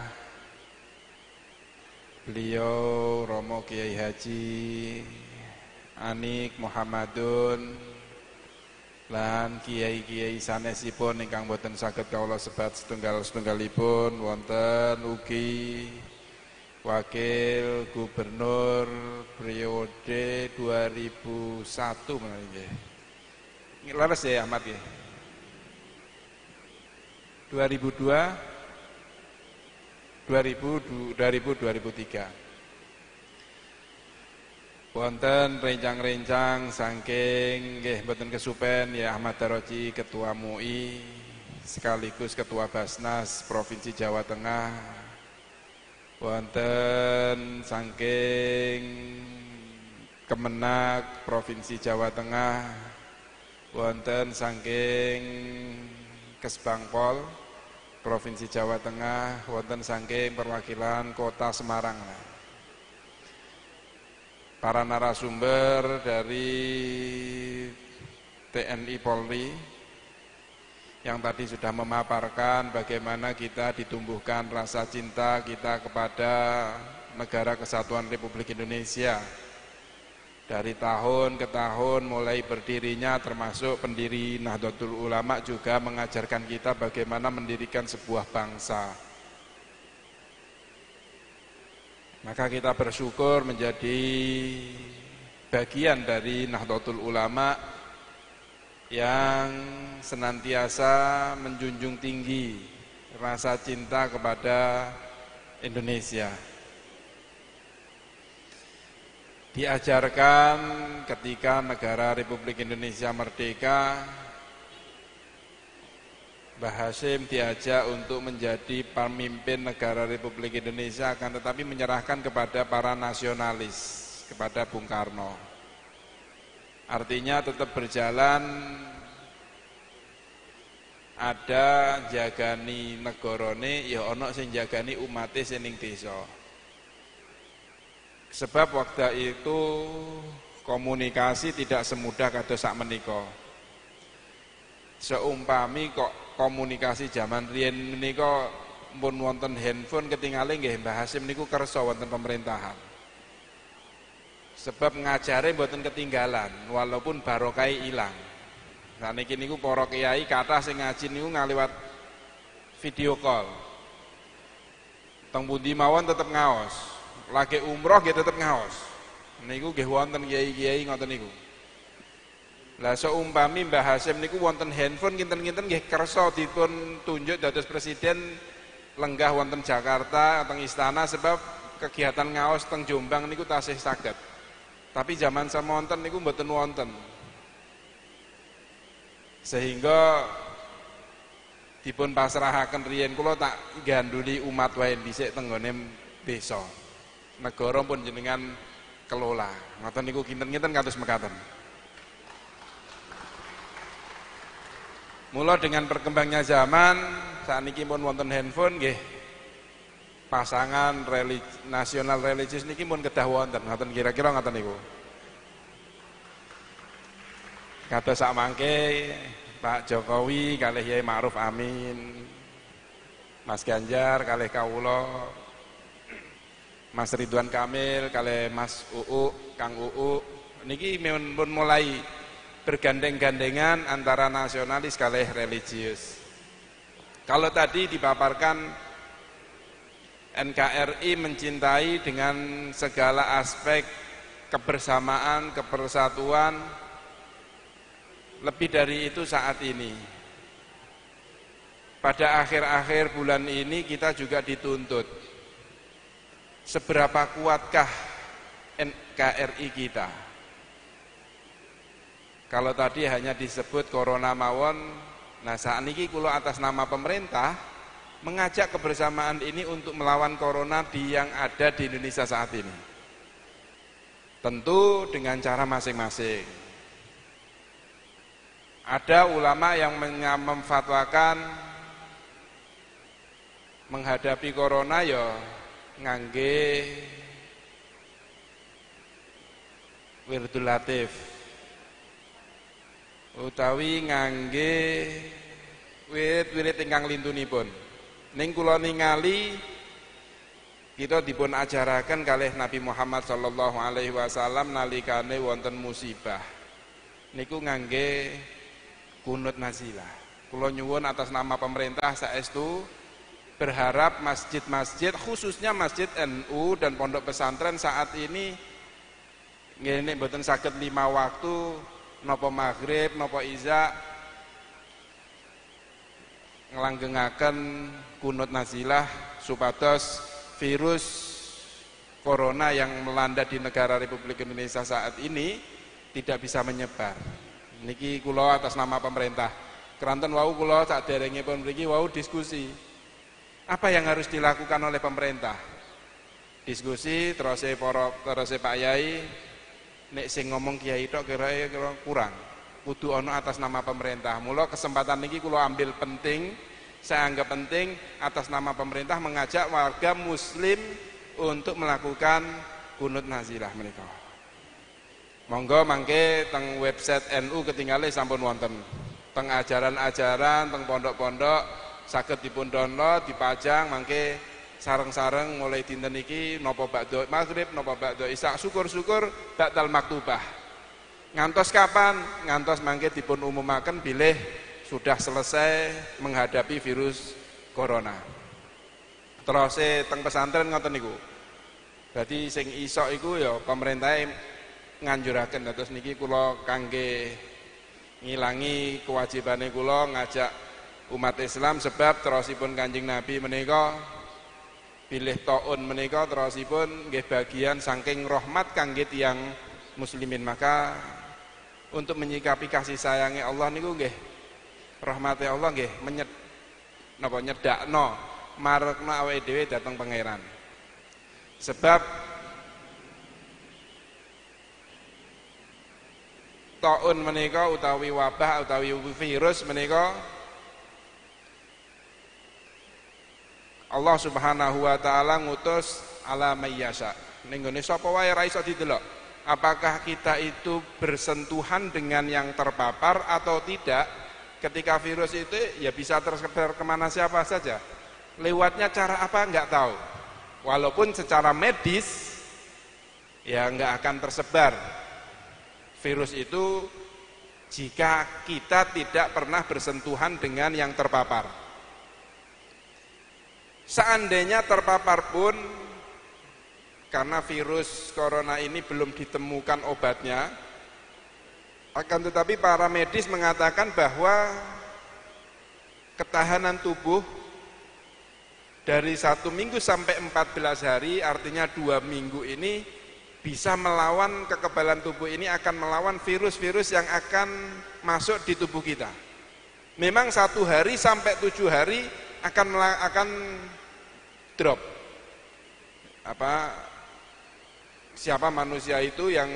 beliau Romo Kiai Haji Anik Muhammadun, lan kiai-kiai sanesipun ingkang boten saged kaula sebat setunggal-setunggalipun, wonten ugi Wakil Gubernur periode 2001 nggih. Leres ya Ahmad nggih. 2003. Wonten rencang-rencang saking nggih mboten kesupen ya Ahmad Daroji, Ketua MUI sekaligus Ketua Basnas Provinsi Jawa Tengah. Wonten saking Kemenak Provinsi Jawa Tengah. Wonten saking Kesbangpol Provinsi Jawa Tengah. Wonten saking perwakilan Kota Semarang. Para narasumber dari TNI Polri yang tadi sudah memaparkan bagaimana kita ditumbuhkan rasa cinta kita kepada Negara Kesatuan Republik Indonesia dari tahun ke tahun mulai berdirinya, termasuk pendiri Nahdlatul Ulama juga mengajarkan kita bagaimana mendirikan sebuah bangsa. Maka kita bersyukur menjadi bagian dari Nahdlatul Ulama yang senantiasa menjunjung tinggi rasa cinta kepada Indonesia. Diajarkan ketika negara Republik Indonesia merdeka, Mbah Hashim diajak untuk menjadi pemimpin negara Republik Indonesia, akan tetapi menyerahkan kepada para nasionalis, kepada Bung Karno. Artinya tetap berjalan ada jagani negarane ya ana sing jagani umate sing ning desa. Sebab waktu itu komunikasi tidak semudah kados sakmenika. Seumpami kok komunikasi zaman riyen menika pun wonten handphone ketingale nggih Mbah Hasim niku kersa wonten pemerintahan. Sebab ngajare mboten ketinggalan walaupun barokah ilang. Nah niki niku para kiai kathah sing ngaji niku ngaliwat video call. Teng pundi mawon tetep ngaos. Lagi umroh nggih tetep ngaos. Niku nggih wonten kiai-kiai ngoten niku. Lah seumpami Mbah Hasim niku wonten handphone kinten-kinten nggih kersa dipun tunjuk dados presiden lenggah wonten Jakarta teng istana sebab kegiatan ngaos teng Jombang niku tasih saged. Tapi zaman samonten niku mboten wonten. Sehingga dipun pasrahaken riyen kula tak ganduli umat wae dhisik teng nggone desa. Negara pun jenengan kelola. Ngoten niku kinten-kinten kados mekaten. Mula dengan berkembangnya zaman sakniki pun wonten handphone nggih. Pasangan nasional religius niki pun kedah wonten. Ngoten kira-kira ngoten niku. Kados sakmangke Pak Jokowi kalih Yai Ma'ruf Amin, Mas Ganjar kalih kawula, Mas Ridwan Kamil kalih Mas UU, Kang UU niki pun mulai bergandeng-gandengan antara nasionalis kalih religius. Kalau tadi dipaparkan NKRI mencintai dengan segala aspek kebersamaan, kepersatuan. Lebih dari itu saat ini. Pada akhir-akhir bulan ini kita juga dituntut. Seberapa kuatkah NKRI kita? Kalau tadi hanya disebut corona mawon, nah saat ini kula atas nama pemerintah mengajak kebersamaan ini untuk melawan corona yang ada di Indonesia saat ini. Tentu dengan cara masing-masing. Ada ulama yang memfatwakan menghadapi corona ya ngangge wirdul latif utawi ngangge wirid ingkang lintunipun. Ning kula ningali kita dipun ajaraken kalih Nabi Muhammad sallallahu alaihi wasallam nalikane wonten musibah. Niku ngangge kunut nazilah. Kula nyuwun atas nama pemerintah saestu berharap masjid-masjid khususnya Masjid NU dan pondok pesantren saat ini ngene mboten saged 5 waktu napa maghrib napa isya nglanggengaken kunut nazilah supados virus corona yang melanda di negara Republik Indonesia saat ini tidak bisa menyebar. Niki kula atas nama pemerintah. Keranten wau kula saderengipun mriki wau diskusi. Apa yang harus dilakukan oleh pemerintah? Diskusi terus Pak Yai nek sing ngomong kiai tok kira kurang. Kudu ana atas nama pemerintah. Mula kesempatan niki kula ambil penting, saya anggap penting atas nama pemerintah mengajak warga muslim untuk melakukan kunut nazilah menika. Monggo mangke teng website NU ketinggalan sampun wonten. Teng ajaran-ajaran, teng pondok-pondok saged dipun download, dipajang mangke sareng-sareng mulai dinten iki napa ba'da maghrib, napa ba'da isya, syukur-syukur ba'dal maktubah. Ngantos kapan? Ngantos mangke dipun umumaken bilih sudah selesai menghadapi virus corona. Terus teng pesantren ngoten niku. Dadi sing iso iku ya pemerintah nganjuraken dados niki kula kangge ngilangi kewajibane kula ngajak umat Islam sebab terosipun Kanjeng Nabi menika bilih taun menika terosipun nggih bagian saking rahmat kangge tiyang muslimin. Maka untuk menyikapi kasih sayangnya Allah niku nggih rahmate Allah nggih nyedakno marekno awake dhewe dhateng pangeran. Sebab taun menika utawi wabah utawi virus menika Allah Subhanahu wa taala ngutus ala mayyasa. Ning gone sapa wae ra iso didelok. Apakah kita itu bersentuhan dengan yang terpapar atau tidak? Ketika virus itu ya bisa tersebar kemana siapa saja. Lewatnya cara apa enggak tahu. Walaupun secara medis ya enggak akan tersebar virus itu jika kita tidak pernah bersentuhan dengan yang terpapar. Seandainya terpapar pun, karena virus corona ini belum ditemukan obatnya, akan tetapi para medis mengatakan bahwa ketahanan tubuh dari 1 minggu sampai 14 hari, artinya 2 minggu ini bisa melawan, kekebalan tubuh ini akan melawan virus-virus yang akan masuk di tubuh kita. Memang 1 hari sampai 7 hari akan drop. Siapa manusia itu yang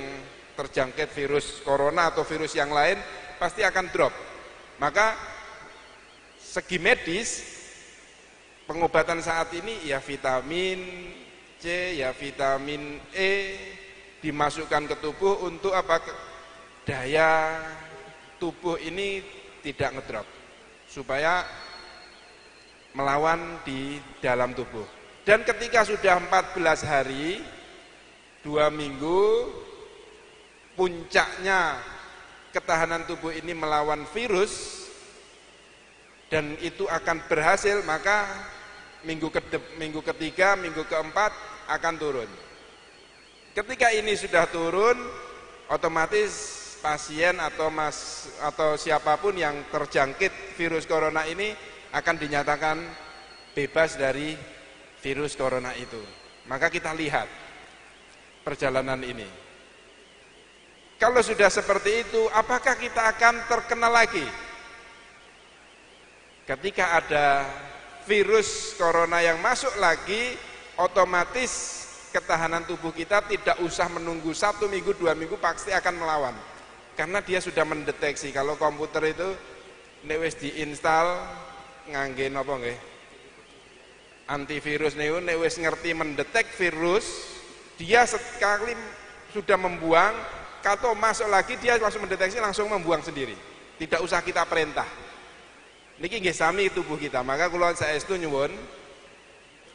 terjangkit virus corona atau virus yang lain pasti akan drop. Maka segi medis pengobatan saat ini ya vitamin C, ya vitamin E dimasukkan ke tubuh untuk daya tubuh ini tidak ngedrop supaya melawan di dalam tubuh. Dan ketika sudah 14 hari 2 minggu puncaknya ketahanan tubuh ini melawan virus dan itu akan berhasil, maka minggu ketiga, minggu keempat akan turun. Ketika ini sudah turun, otomatis pasien atau siapapun yang terjangkit virus corona ini akan dinyatakan bebas dari virus corona itu. Maka kita lihat perjalanan ini. Kalau sudah seperti itu, apakah kita akan terkena lagi? Ketika ada virus corona yang masuk lagi, otomatis ketahanan tubuh kita tidak usah menunggu 1 minggu, 2 minggu, pasti akan melawan. Karena dia sudah mendeteksi. Kalau komputer itu nek wis diinstal ngangge napa nggih? Antivirus niku nek wis ngerti mendetek virus, dia sekali sudah membuang, kalau masuk lagi dia langsung mendeteksi, langsung membuang sendiri. Tidak usah kita perintah. Niki nggih sami tubuh kita. Maka kula saestu nyuwun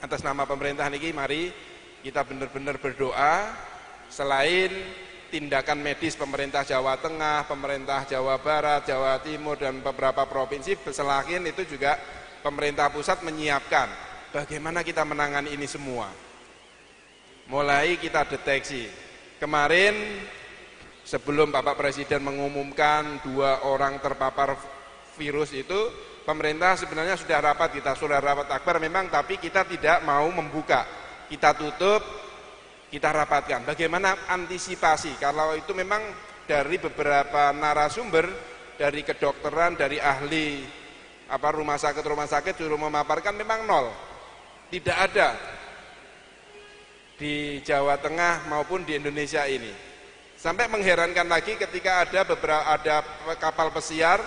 atas nama pemerintah niki mari kita benar-benar berdoa. Selain tindakan medis pemerintah Jawa Tengah, pemerintah Jawa Barat, Jawa Timur dan beberapa provinsi, selain itu juga pemerintah pusat menyiapkan bagaimana kita menangani ini semua. Mulai kita deteksi. Kemarin sebelum Bapak Presiden mengumumkan 2 orang terpapar virus itu, pemerintah sebenarnya sudah rapat akbar memang, tapi kita tidak mau membuka. Kita tutup, kita rapatkan. Bagaimana antisipasi? Kalau itu memang dari beberapa narasumber, dari kedokteran, dari ahli rumah sakit suruh memaparkan memang 0. Tidak ada di Jawa Tengah maupun di Indonesia ini. Sampai mengherankan lagi ketika ada kapal pesiar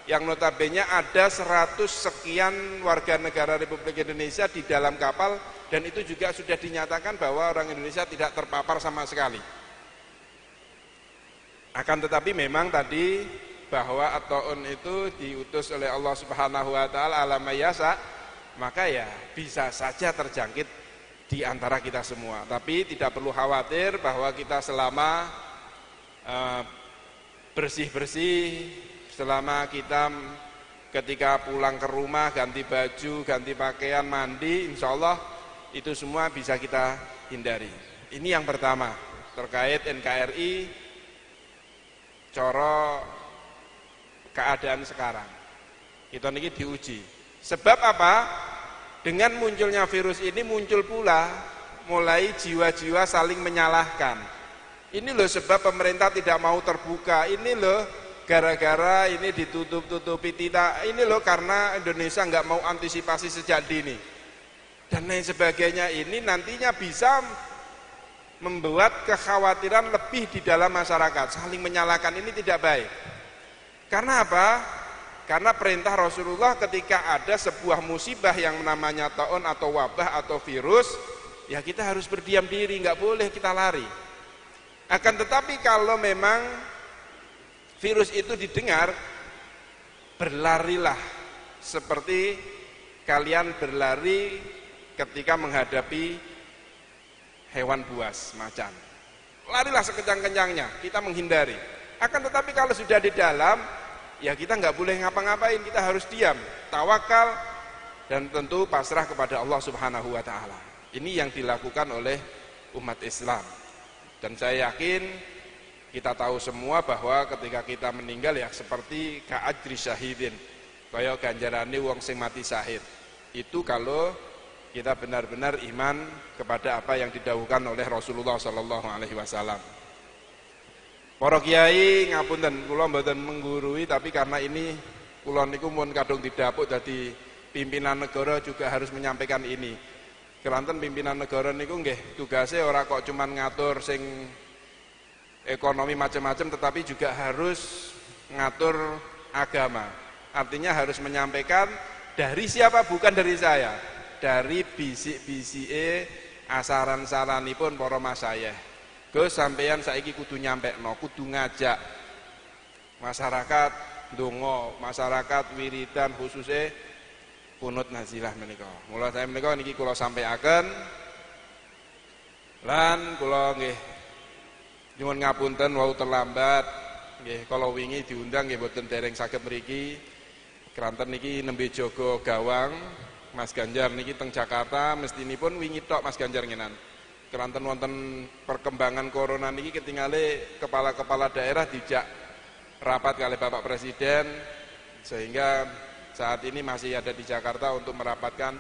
yang notabene ada 100 sekian warga negara Republik Indonesia di dalam kapal, dan itu juga sudah dinyatakan bahwa orang Indonesia tidak terpapar sama sekali. Akan tetapi memang tadi bahwa at-ta'un itu diutus oleh Allah Subhanahu wa taala ala mayyasa, maka ya bisa saja terjangkit di antara kita semua. Tapi tidak perlu khawatir bahwa kita selama bersih-bersih, selama kita ketika pulang ke rumah ganti baju, ganti pakaian, mandi, insya Allah itu semua bisa kita hindari. Ini yang pertama terkait NKRI coro keadaan sekarang. Kita niki diuji. Sebab apa? Dengan munculnya virus ini muncul pula mulai jiwa-jiwa saling menyalahkan. Ini loh sebab pemerintah tidak mau terbuka. Ini loh gara-gara ini ditutup-tutupi tidak. Ini loh karena Indonesia nggak mau antisipasi sejak dini. Dan lain sebagainya, ini nantinya bisa membuat kekhawatiran lebih di dalam masyarakat. Saling menyalahkan ini tidak baik. Karena apa? Karena perintah Rasulullah ketika ada sebuah musibah yang namanya taun atau wabah atau virus, ya kita harus berdiam diri, nggak boleh kita lari. Akan tetapi kalau memang virus itu didengar, berlarilah seperti kalian berlari ketika menghadapi hewan buas, macan. Larilah sekencang-kencangnya, kita menghindari. Akan tetapi kalau sudah di dalam, ya kita nggak boleh ngapa-ngapain, kita harus diam, tawakal, dan tentu pasrah kepada Allah Subhanahu wa Ta'ala. Ini yang dilakukan oleh umat Islam. Dan saya yakin kita tahu semua bahwa ketika kita meninggal ya seperti ka'ajri syahidin, kaya ganjarane wong sing mati syahid. Itu kalau kita benar-benar iman kepada apa yang didhawuhkan oleh Rasulullah sallallahu alaihi wasallam. Para kiai ngapunten, kula mboten menggurui, tapi karena ini kula niku mun kadung didapuk dadi pimpinan negara juga harus menyampaikan ini. Kelanten pimpinan negara niku nggih tugase ora kok cuman ngatur sing ekonomi macam-macam, tetapi juga harus ngatur agama. Artinya harus menyampaikan dari siapa, bukan dari saya, dari bisik-bisike asaran-saranipun para masyayikh. Gus sampeyan saiki kudu nyampekno, kudu ngajak masyarakat ndonga, masyarakat wiridan khususnya kunut nazilah menika. Mula saya menika niki kula sampaiaken lan kula nggih nyuwun ngapunten wau terlambat nggih, kala wingi diundang nggih mboten dereng saged mriki. Keranten niki nembe jaga gawang Mas Ganjar niki teng Jakarta, mestinipun wingi tok Mas Ganjar ngenan. Kelanten wonten perkembangan corona niki ketingale kepala-kepala daerah dijak rapat kali Bapak Presiden, sehingga saat ini masih ada di Jakarta untuk merapatkan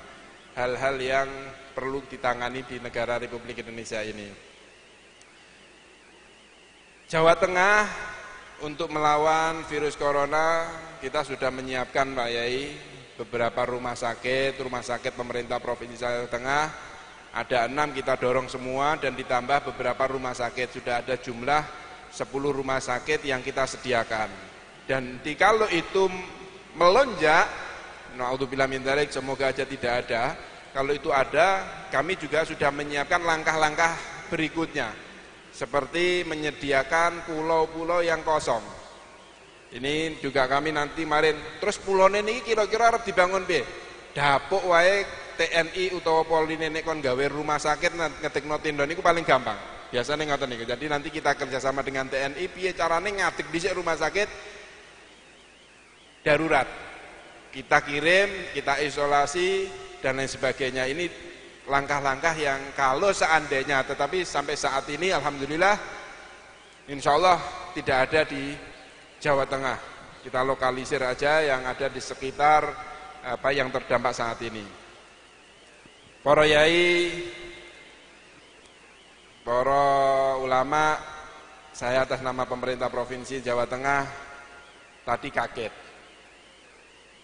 hal-hal yang perlu ditangani di negara Republik Indonesia ini. Jawa Tengah untuk melawan virus corona kita sudah menyiapkan Pak Yai beberapa rumah sakit pemerintah Provinsi Jawa Tengah. Ada 6 kita dorong semua dan ditambah beberapa rumah sakit. Sudah ada jumlah 10 rumah sakit yang kita sediakan. Dan kalau itu melonjak, na'udzubillah min dzalik, semoga aja tidak ada. Kalau itu ada, kami juga sudah menyiapkan langkah-langkah berikutnya. Seperti menyediakan pulau-pulau yang kosong. Ini juga kami nanti marin. Terus pulau ini kira-kira harus dibangun piye? Dapuk wae TNI utawa Polri nek kon gawe rumah sakit ngetekno tenda niku paling gampang. Biasane ngoten niku. Jadi nanti kita kerjasama dengan TNI piye carane ngadeg dhisik rumah sakit darurat. Kita kirim, kita isolasi dan lain sebagainya. Ini langkah-langkah yang kalau seandainya, tetapi sampai saat ini alhamdulillah insya Allah tidak ada di Jawa Tengah. Kita lokalisir aja yang ada di sekitar apa yang terdampak saat ini. Para yai, para ulama, saya atas nama pemerintah Provinsi Jawa Tengah tadi kaget.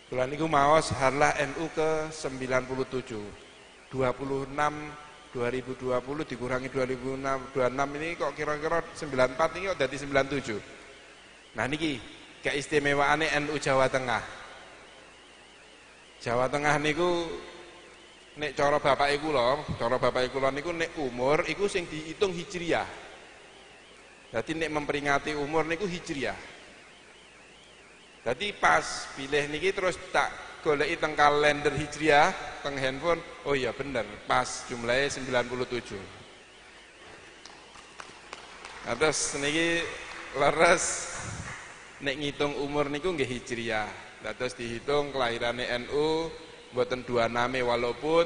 Bulan niku maos harlah NU ke 97. 26 2020 dikurangi 2026 ini kok kira-kira 94 ini kok jadi 97. Nah niki keistimewaane NU Jawa Tengah. Jawa Tengah niku nek cara bapak kula niku nek umur iku sing dihitung hijriah. Dadi nek memperingati umur niku hijriah. Dadi pas pilih niki terus tak goleki teng kalender hijriah teng handphone. Oh iya bener, pas jumlahnya 97. Nah, terus niki leres nek ngitung umur niku nggih hijriah. Nah, terus dihitung kelahirane NU mboten 26 walaupun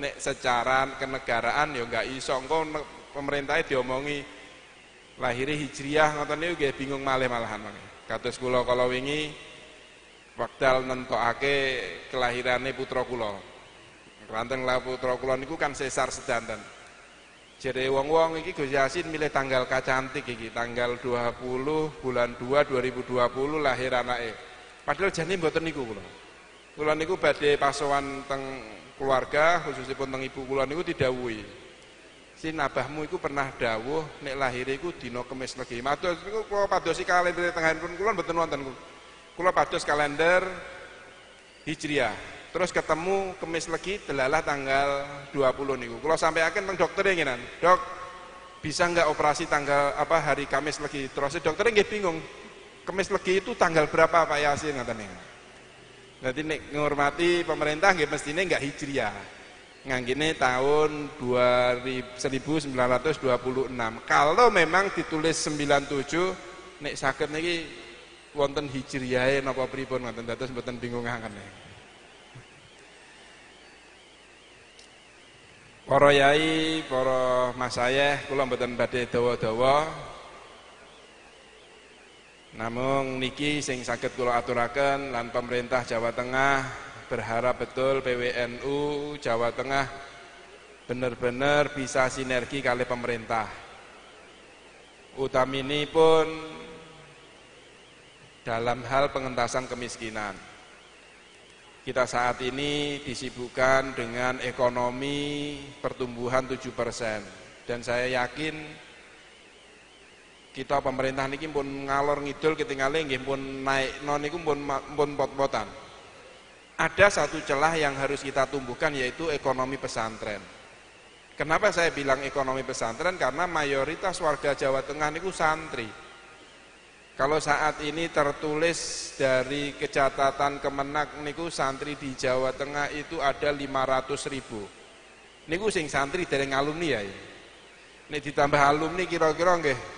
nek secara kenegaraan ya enggak iso engko pemerintah diomongi lahirnya hijriah ngoten niku nggih bingung malahan. Kados kula kala wingi wekdal nentokake kelahirane putra kula. Ranten lah putra kula niku kan sesar sedanten. Jere wong-wong iki Gus Yasin milih tanggal kacantik iki, tanggal 20 bulan 2 2020 lahir anake. Padahal jane mboten niku kula. Kula niku badhe pasowan teng keluarga, khususipun teng ibu kula niku didhawuhi. Sin abahmu iku pernah dawuh nek lahir iku dina Kamis Legi. Matur niku kula padosi kalender teng handphone kula mboten wonten. kula pados kalender Hijriah. Terus ketemu Kemis Legi delalah tanggal 20 niku. Kula sampaikan teng dokter ngenan. Dok, bisa enggak operasi tanggal hari Kamis Legi? Terus dokternya nggih bingung. Kemis Legi itu tanggal berapa Pak Yasin ngoten niku. Dadi nek ngurmati pemerintah nggih mestine enggak Hijriah. Nganggine tahun 1926. Kalau memang ditulis 97 nek saged niki wonten Hijriahe napa pripun ngoten dados mboten bingungaken. Para yai, para masayeh, kula mboten badhe dawa-dawa. Namung niki sing saged kula aturaken lan pemerintah Jawa Tengah berharap betul PWNU Jawa Tengah benar-benar bisa sinergi kali pemerintah. Utaminipun dalam hal pengentasan kemiskinan. Kita saat ini disibukkan dengan ekonomi pertumbuhan 7%. Dan saya yakin kita pemerintah niki pun ngalor ngidul ketinggalan nggih pun naik niku pun pot-potan. Ada satu celah yang harus kita tumbuhkan yaitu ekonomi pesantren. Kenapa saya bilang ekonomi pesantren? Karena mayoritas warga Jawa Tengah niku santri. Kalau saat ini tertulis dari kecatatan Kemenak niku santri di Jawa Tengah itu ada 500.000. Niku sing santri dereng alumni ya. Nek ditambah alumni kira-kira nggih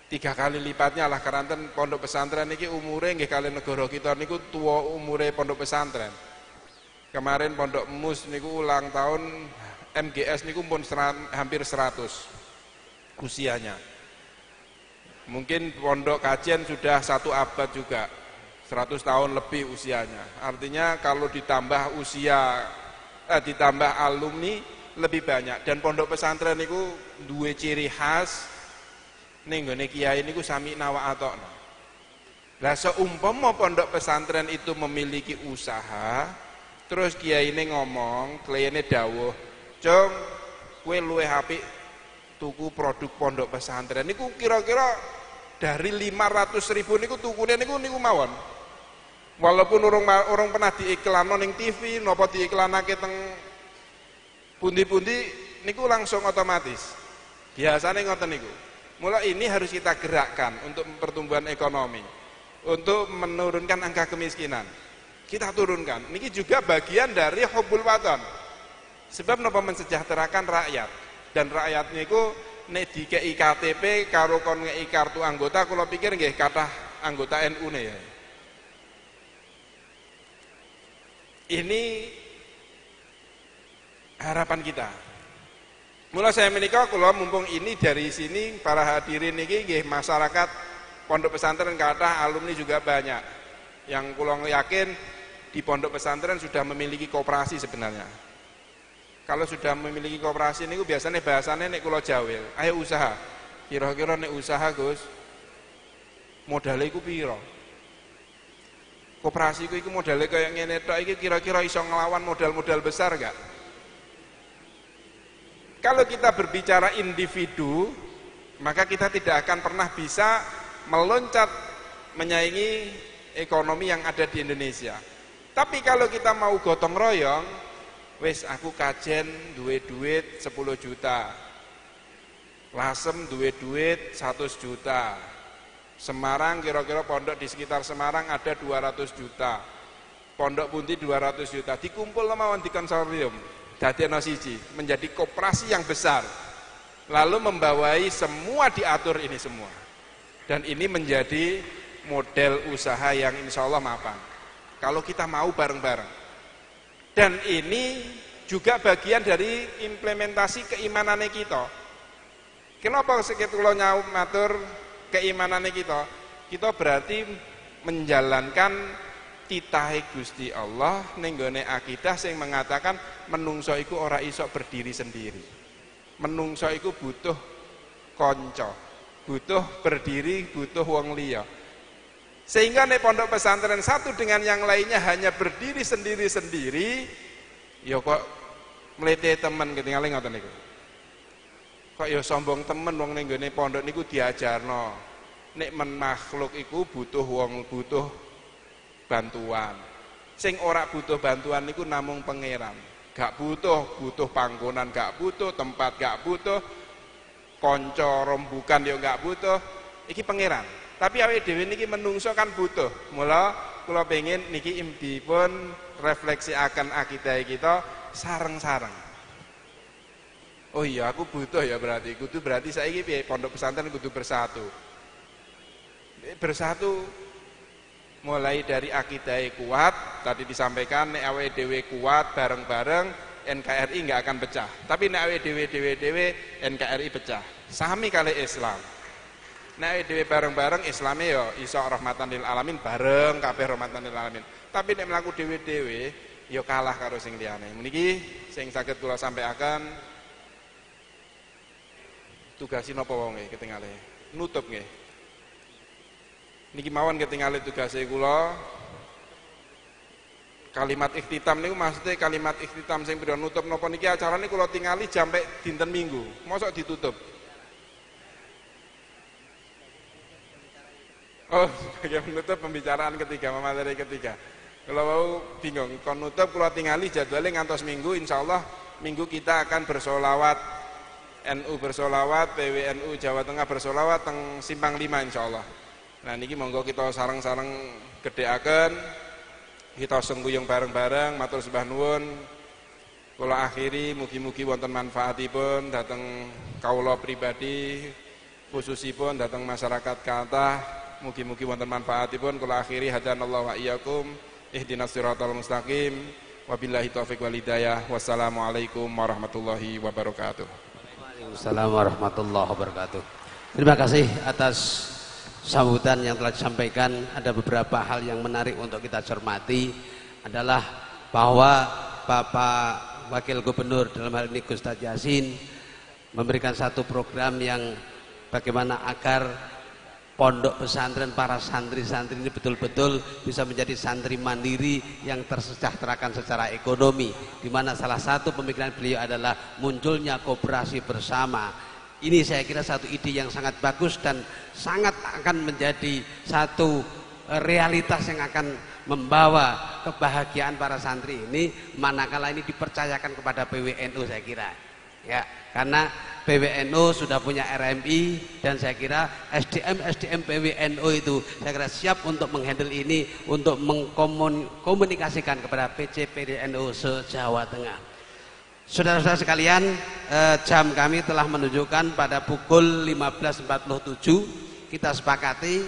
3 kali lipatnya lah karanten pondok pesantren niki umure nggih kali negara kita niku tua umure pondok pesantren. Kemarin pondok Mus niku ulang tahun MGS niku pun hampir 100 usianya. Mungkin pondok kajian sudah 1 abad juga, 100 tahun lebih usianya. Artinya kalau ditambah ditambah alumni lebih banyak. Dan pondok pesantren niku duwe ciri khas ning nggone kiai niku sami nawa atokna. Lah seumpama pondok pesantren itu memiliki usaha, terus kiyaine ngomong, kliene dawuh, "Cung, kowe luwih apik tuku produk pondok pesantren." Niku kira-kira dari 500.000 niku tukune niku mawon. Walaupun orang pernah diiklanno ning TV napa diiklanake teng pundi-pundi niku langsung otomatis. Biasane ngoten niku. Mula ini harus kita gerakkan untuk pertumbuhan ekonomi, untuk menurunkan angka kemiskinan. Kita turunkan. Niki juga bagian dari hubbul watan. Sebab napa mensejahterakan rakyat. Dan rakyat niku nek dikei KTP karo kon ngei kartu anggota kula pikir nggih kathah anggota NU ne ya. Ini harapan kita. Mula saya menika kula mumpung ini dari sini para hadirin niki nggih masyarakat pondok pesantren kathah, alumni juga banyak. Yang kula yakin di pondok pesantren sudah memiliki koperasi sebenarnya. Kalau sudah memiliki koperasi niku biasanya bahasane nek kula jawil, ayo usaha. Kira-kira nek usaha Gus, modalnya iku piro? Koperasi iku modalnya kayak ngene tok iki kira-kira iso ngelawan modal-modal besar enggak? Kalau kita berbicara individu, maka kita tidak akan pernah bisa meloncat menyaingi ekonomi yang ada di Indonesia. Tapi kalau kita mau gotong royong, wis aku kajen duwe duit 10 juta, Lasem duwe duit 100 juta, Semarang kira-kira pondok di sekitar Semarang ada 200 juta, pondok Punti 200 juta, dikumpul mawon di konsorsium dadekno siji menjadi koperasi yang besar, lalu membawai semua diatur ini semua, dan ini menjadi model usaha yang insya Allah mapan kalau kita mau bareng-bareng. Dan ini juga bagian dari implementasi keimanannya kita. Kenapa sekitar kula nyau matur keimanannya kita? Kita berarti menjalankan titahe Gusti Allah ning gone akidah sing mengatakan menungso iku ora iso berdiri sendiri. Menungso iku butuh kanca, butuh berdiri, butuh wong liya. Sehingga nek pondok pesantren satu dengan yang lainnya hanya berdiri sendiri-sendiri, ya kok mlete temen ketinggalan ngoten niku. Kok ya sombong temen wong ning nggone pondok niku diajarno. nek men makhluk iku butuh wong butuh bantuan. Sing ora butuh bantuan niku namung pangeran. Gak butuh panggonan, gak butuh tempat, gak butuh kanca rembukan ya gak butuh. Iki pangeran. Tapi awake dhewe niki menungso kan butuh. Mula kula pengen niki dipun refleksiaken akidah kita sareng-sareng. Oh iya, aku butuh ya berarti. Kudu berarti saiki piye pondok pesantren kudu bersatu. Bersatu mulai dari akidah kuat, tadi disampaikan nek awake dhewe kuat bareng-bareng NKRI nggak akan pecah. Tapi nek awake dhewe NKRI pecah. Sami kali Islam. Nek awake dhewe bareng-bareng Islame ya iso rahmatan lil alamin bareng kabeh rahmatan lil alamin. Tapi nek mlaku dhewe-dhewe ya kalah karo sing liyane. Niki sing saged kula sampaikan tugasin apa wonge ketingale. Nutup nggih. Niki mawon ketinggalan tugasnya kula. Kalimat ikhtitam niku maksudnya kalimat ikhtitam sing pira nutup napa niki acarane kula tingali sampai dinten Minggu. Mosok ditutup. Oh, sebagai menutup pembicaraan ketiga, materi ketiga. Kalau mau bingung, kon nutup kula tingali jadwalnya ngantos Minggu, insyaallah Minggu kita akan bersolawat NU bersolawat, PWNU Jawa Tengah bersolawat teng Simpang 5 insyaallah. Nah niki monggo kita sareng-sareng gedheaken, kita sengguyung bareng-bareng, matur sembah nuwun. Kula akhiri mugi-mugi wonten manfaatipun dhateng kawula pribadi, khususipun dhateng masyarakat kathah. Mugi-mugi wonten manfaatipun. Kula akhiri hadanallahu wa iyyakum ihdinas siratal mustaqim. Wabillahi taufik wal hidayah. Wassalamualaikum warahmatullahi wabarakatuh. Waalaikumsalam warahmatullahi wabarakatuh. Terima kasih atas sambutan yang telah disampaikan. Ada beberapa hal yang menarik untuk kita cermati adalah bahwa Bapak Wakil Gubernur dalam hal ini Gus Ustaz Yasin memberikan satu program yang bagaimana agar pondok pesantren para santri-santri ini betul-betul bisa menjadi santri mandiri yang tersejahterakan secara ekonomi, di mana salah satu pemikiran beliau adalah munculnya koperasi bersama. Ini saya kira satu ide yang sangat bagus dan sangat akan menjadi satu realitas yang akan membawa kebahagiaan para santri ini manakala ini dipercayakan kepada PWNU saya kira. Ya, karena PWNU sudah punya RMI dan saya kira SDM PWNU itu saya kira siap untuk menghandle ini, untuk mengkomunikasikan kepada PC PWNU se-Jawa Tengah. Saudara-saudara sekalian, jam kami telah menunjukkan pada pukul 15.47. Kita sepakati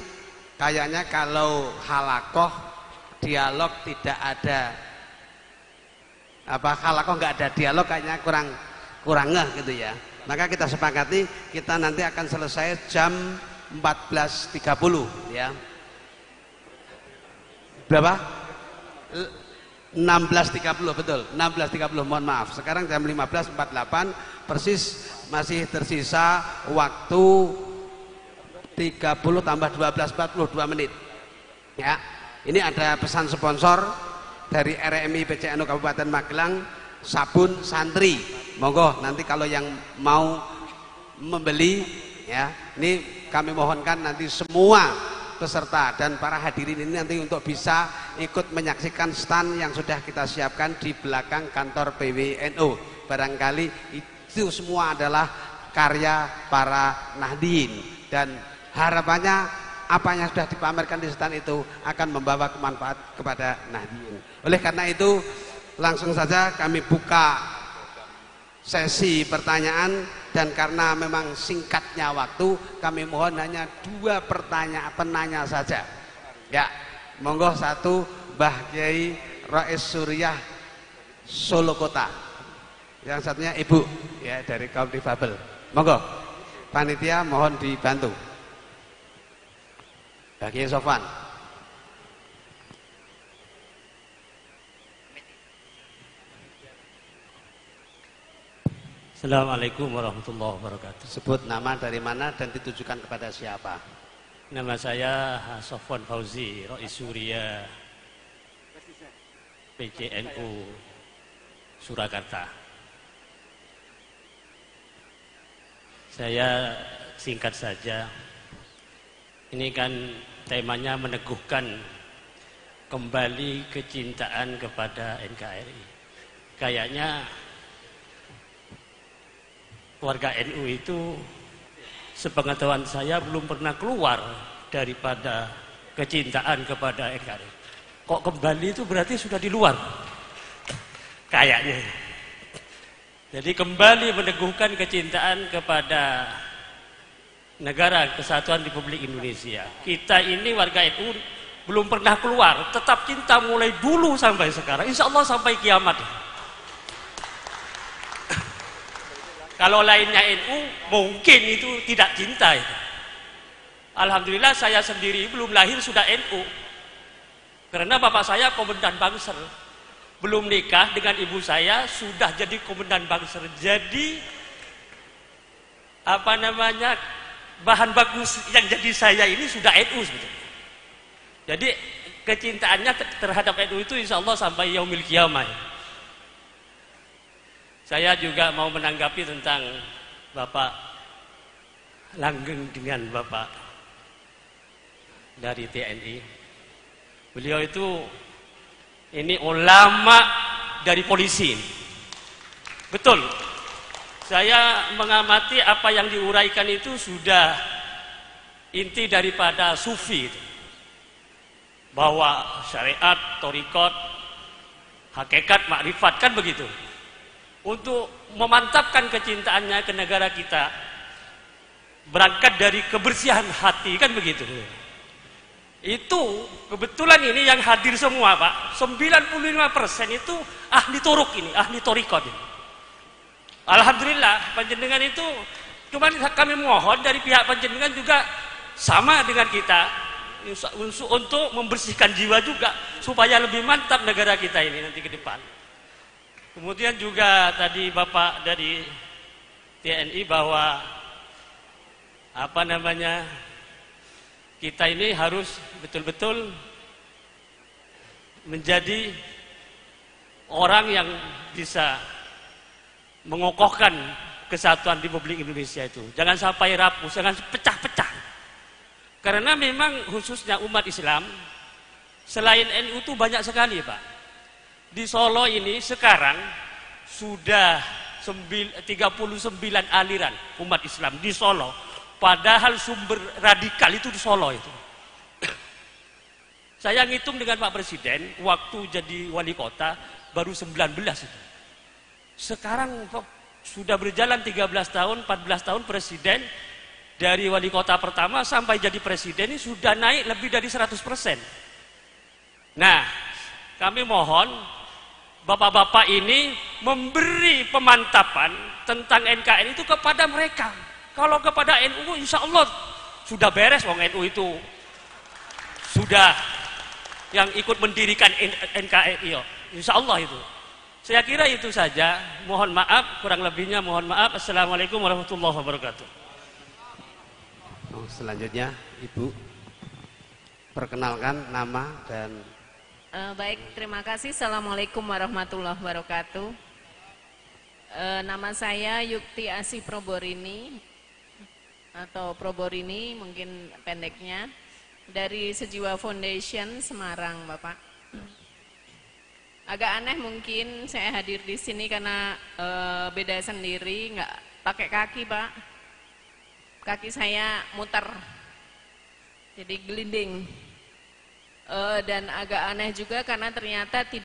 kayaknya kalau halakoh dialog tidak ada halakoh nggak ada dialog kayaknya kurang ngeh gitu ya. Maka kita sepakati kita nanti akan selesai jam 14.30 ya. Berapa? 16.30 betul, 16.30 mohon maaf. Sekarang jam 15.48 persis, masih tersisa waktu 30 tambah 12 42 menit. Ya. Ini ada pesan sponsor dari RMI PCNU Kabupaten Magelang, sabun santri. Monggo nanti kalau yang mau membeli ya, ini kami mohonkan nanti semua peserta dan para hadirin ini nanti untuk bisa ikut menyaksikan stand yang sudah kita siapkan di belakang kantor PWNU. Barangkali itu semua adalah karya para Nahdien dan harapannya apa yang sudah dipamerkan di stand itu akan membawa kemanfaat kepada Nahdien. Oleh karena itu langsung saja kami buka sesi pertanyaan. Dan karena memang singkatnya waktu, kami mohon hanya 2 penanya saja. Ya, monggo satu Mbah Kiai Rais Suriah Solo Kota. Yang satunya Ibu ya dari kaum difabel. Monggo. Panitia mohon dibantu. Mbah Kiai Sofwan. Assalamualaikum warahmatullahi wabarakatuh. Sebut nama dari mana dan ditujukan kepada siapa? Nama saya Sofwan Fauzi, Rais Suriah PCNU Surakarta. Saya singkat saja. Ini kan temanya meneguhkan kembali kecintaan kepada NKRI. Kayaknya warga NU itu sepengetahuan saya belum pernah keluar daripada kecintaan kepada NKRI. Kok kembali itu berarti sudah di luar kayaknya. Jadi kembali meneguhkan kecintaan kepada negara kesatuan Republik Indonesia. Kita ini warga NU belum pernah keluar, tetap cinta mulai dulu sampai sekarang, insya Allah sampai kiamat. Kalau lainnya NU mungkin itu tidak cinta itu. Alhamdulillah saya sendiri belum lahir sudah NU, karena bapak saya komandan Bangsер, belum nikah dengan ibu saya sudah jadi komandan Bangser. Jadi apa namanya, bahan bagus yang jadi saya ini sudah NU sebetulnya. Jadi kecintaannya terhadap NU itu insya Allah sampai yaumil qiyamah. Saya juga mau menanggapi tentang Bapak langgeng dengan Bapak dari TNI. Beliau itu ini ulama dari polisi. Betul. Saya mengamati apa yang diuraikan itu sudah inti daripada sufi itu. Bahwa syariat, thariqat, hakikat, makrifat, kan begitu. Untuk memantapkan kecintaannya ke negara kita, berangkat dari kebersihan hati, kan begitu. Itu kebetulan ini yang hadir semua Pak, 95% itu ahli turuk ini, ahli thariqat ini. Alhamdulillah panjenengan itu, cuman kami mohon dari pihak panjenengan juga sama dengan kita, untuk membersihkan jiwa juga supaya lebih mantap negara kita ini nanti ke depan. Kemudian juga tadi Bapak dari TNI bahwa apa namanya, kita ini harus betul-betul menjadi orang yang bisa mengokohkan kesatuan Republik Indonesia itu. Jangan sampai rapuh, jangan pecah-pecah. Karena memang khususnya umat Islam selain NU itu banyak sekali Pak. Di Solo ini sekarang sudah 39 aliran umat Islam di Solo. Padahal sumber radikal itu di Solo itu. Saya ngitung dengan Pak Presiden waktu jadi wali kota baru 19 itu. Sekarang sudah berjalan 13 tahun, 14 tahun Presiden. Dari wali kota pertama sampai jadi presiden ini sudah naik lebih dari 100%. Nah, kami mohon bapak-bapak ini memberi pemantapan tentang NKRI itu kepada mereka. Kalau kepada NU insya Allah sudah beres, wong NU itu sudah yang ikut mendirikan NKRI, insya Allah itu. Saya kira itu saja. Mohon maaf, kurang lebihnya mohon maaf. Assalamualaikum warahmatullahi wabarakatuh. Selanjutnya Ibu perkenalkan nama dan baik, terima kasih. Assalamualaikum warahmatullahi wabarakatuh. Nama saya Yukti Asih Proborini atau Proborini mungkin pendeknya, dari Sejiwa Foundation Semarang, Bapak. Agak aneh mungkin saya hadir di sini karena beda sendiri, nggak pakai kaki Pak. Kaki saya muter, jadi gelinding. Dan agak aneh juga karena ternyata tidak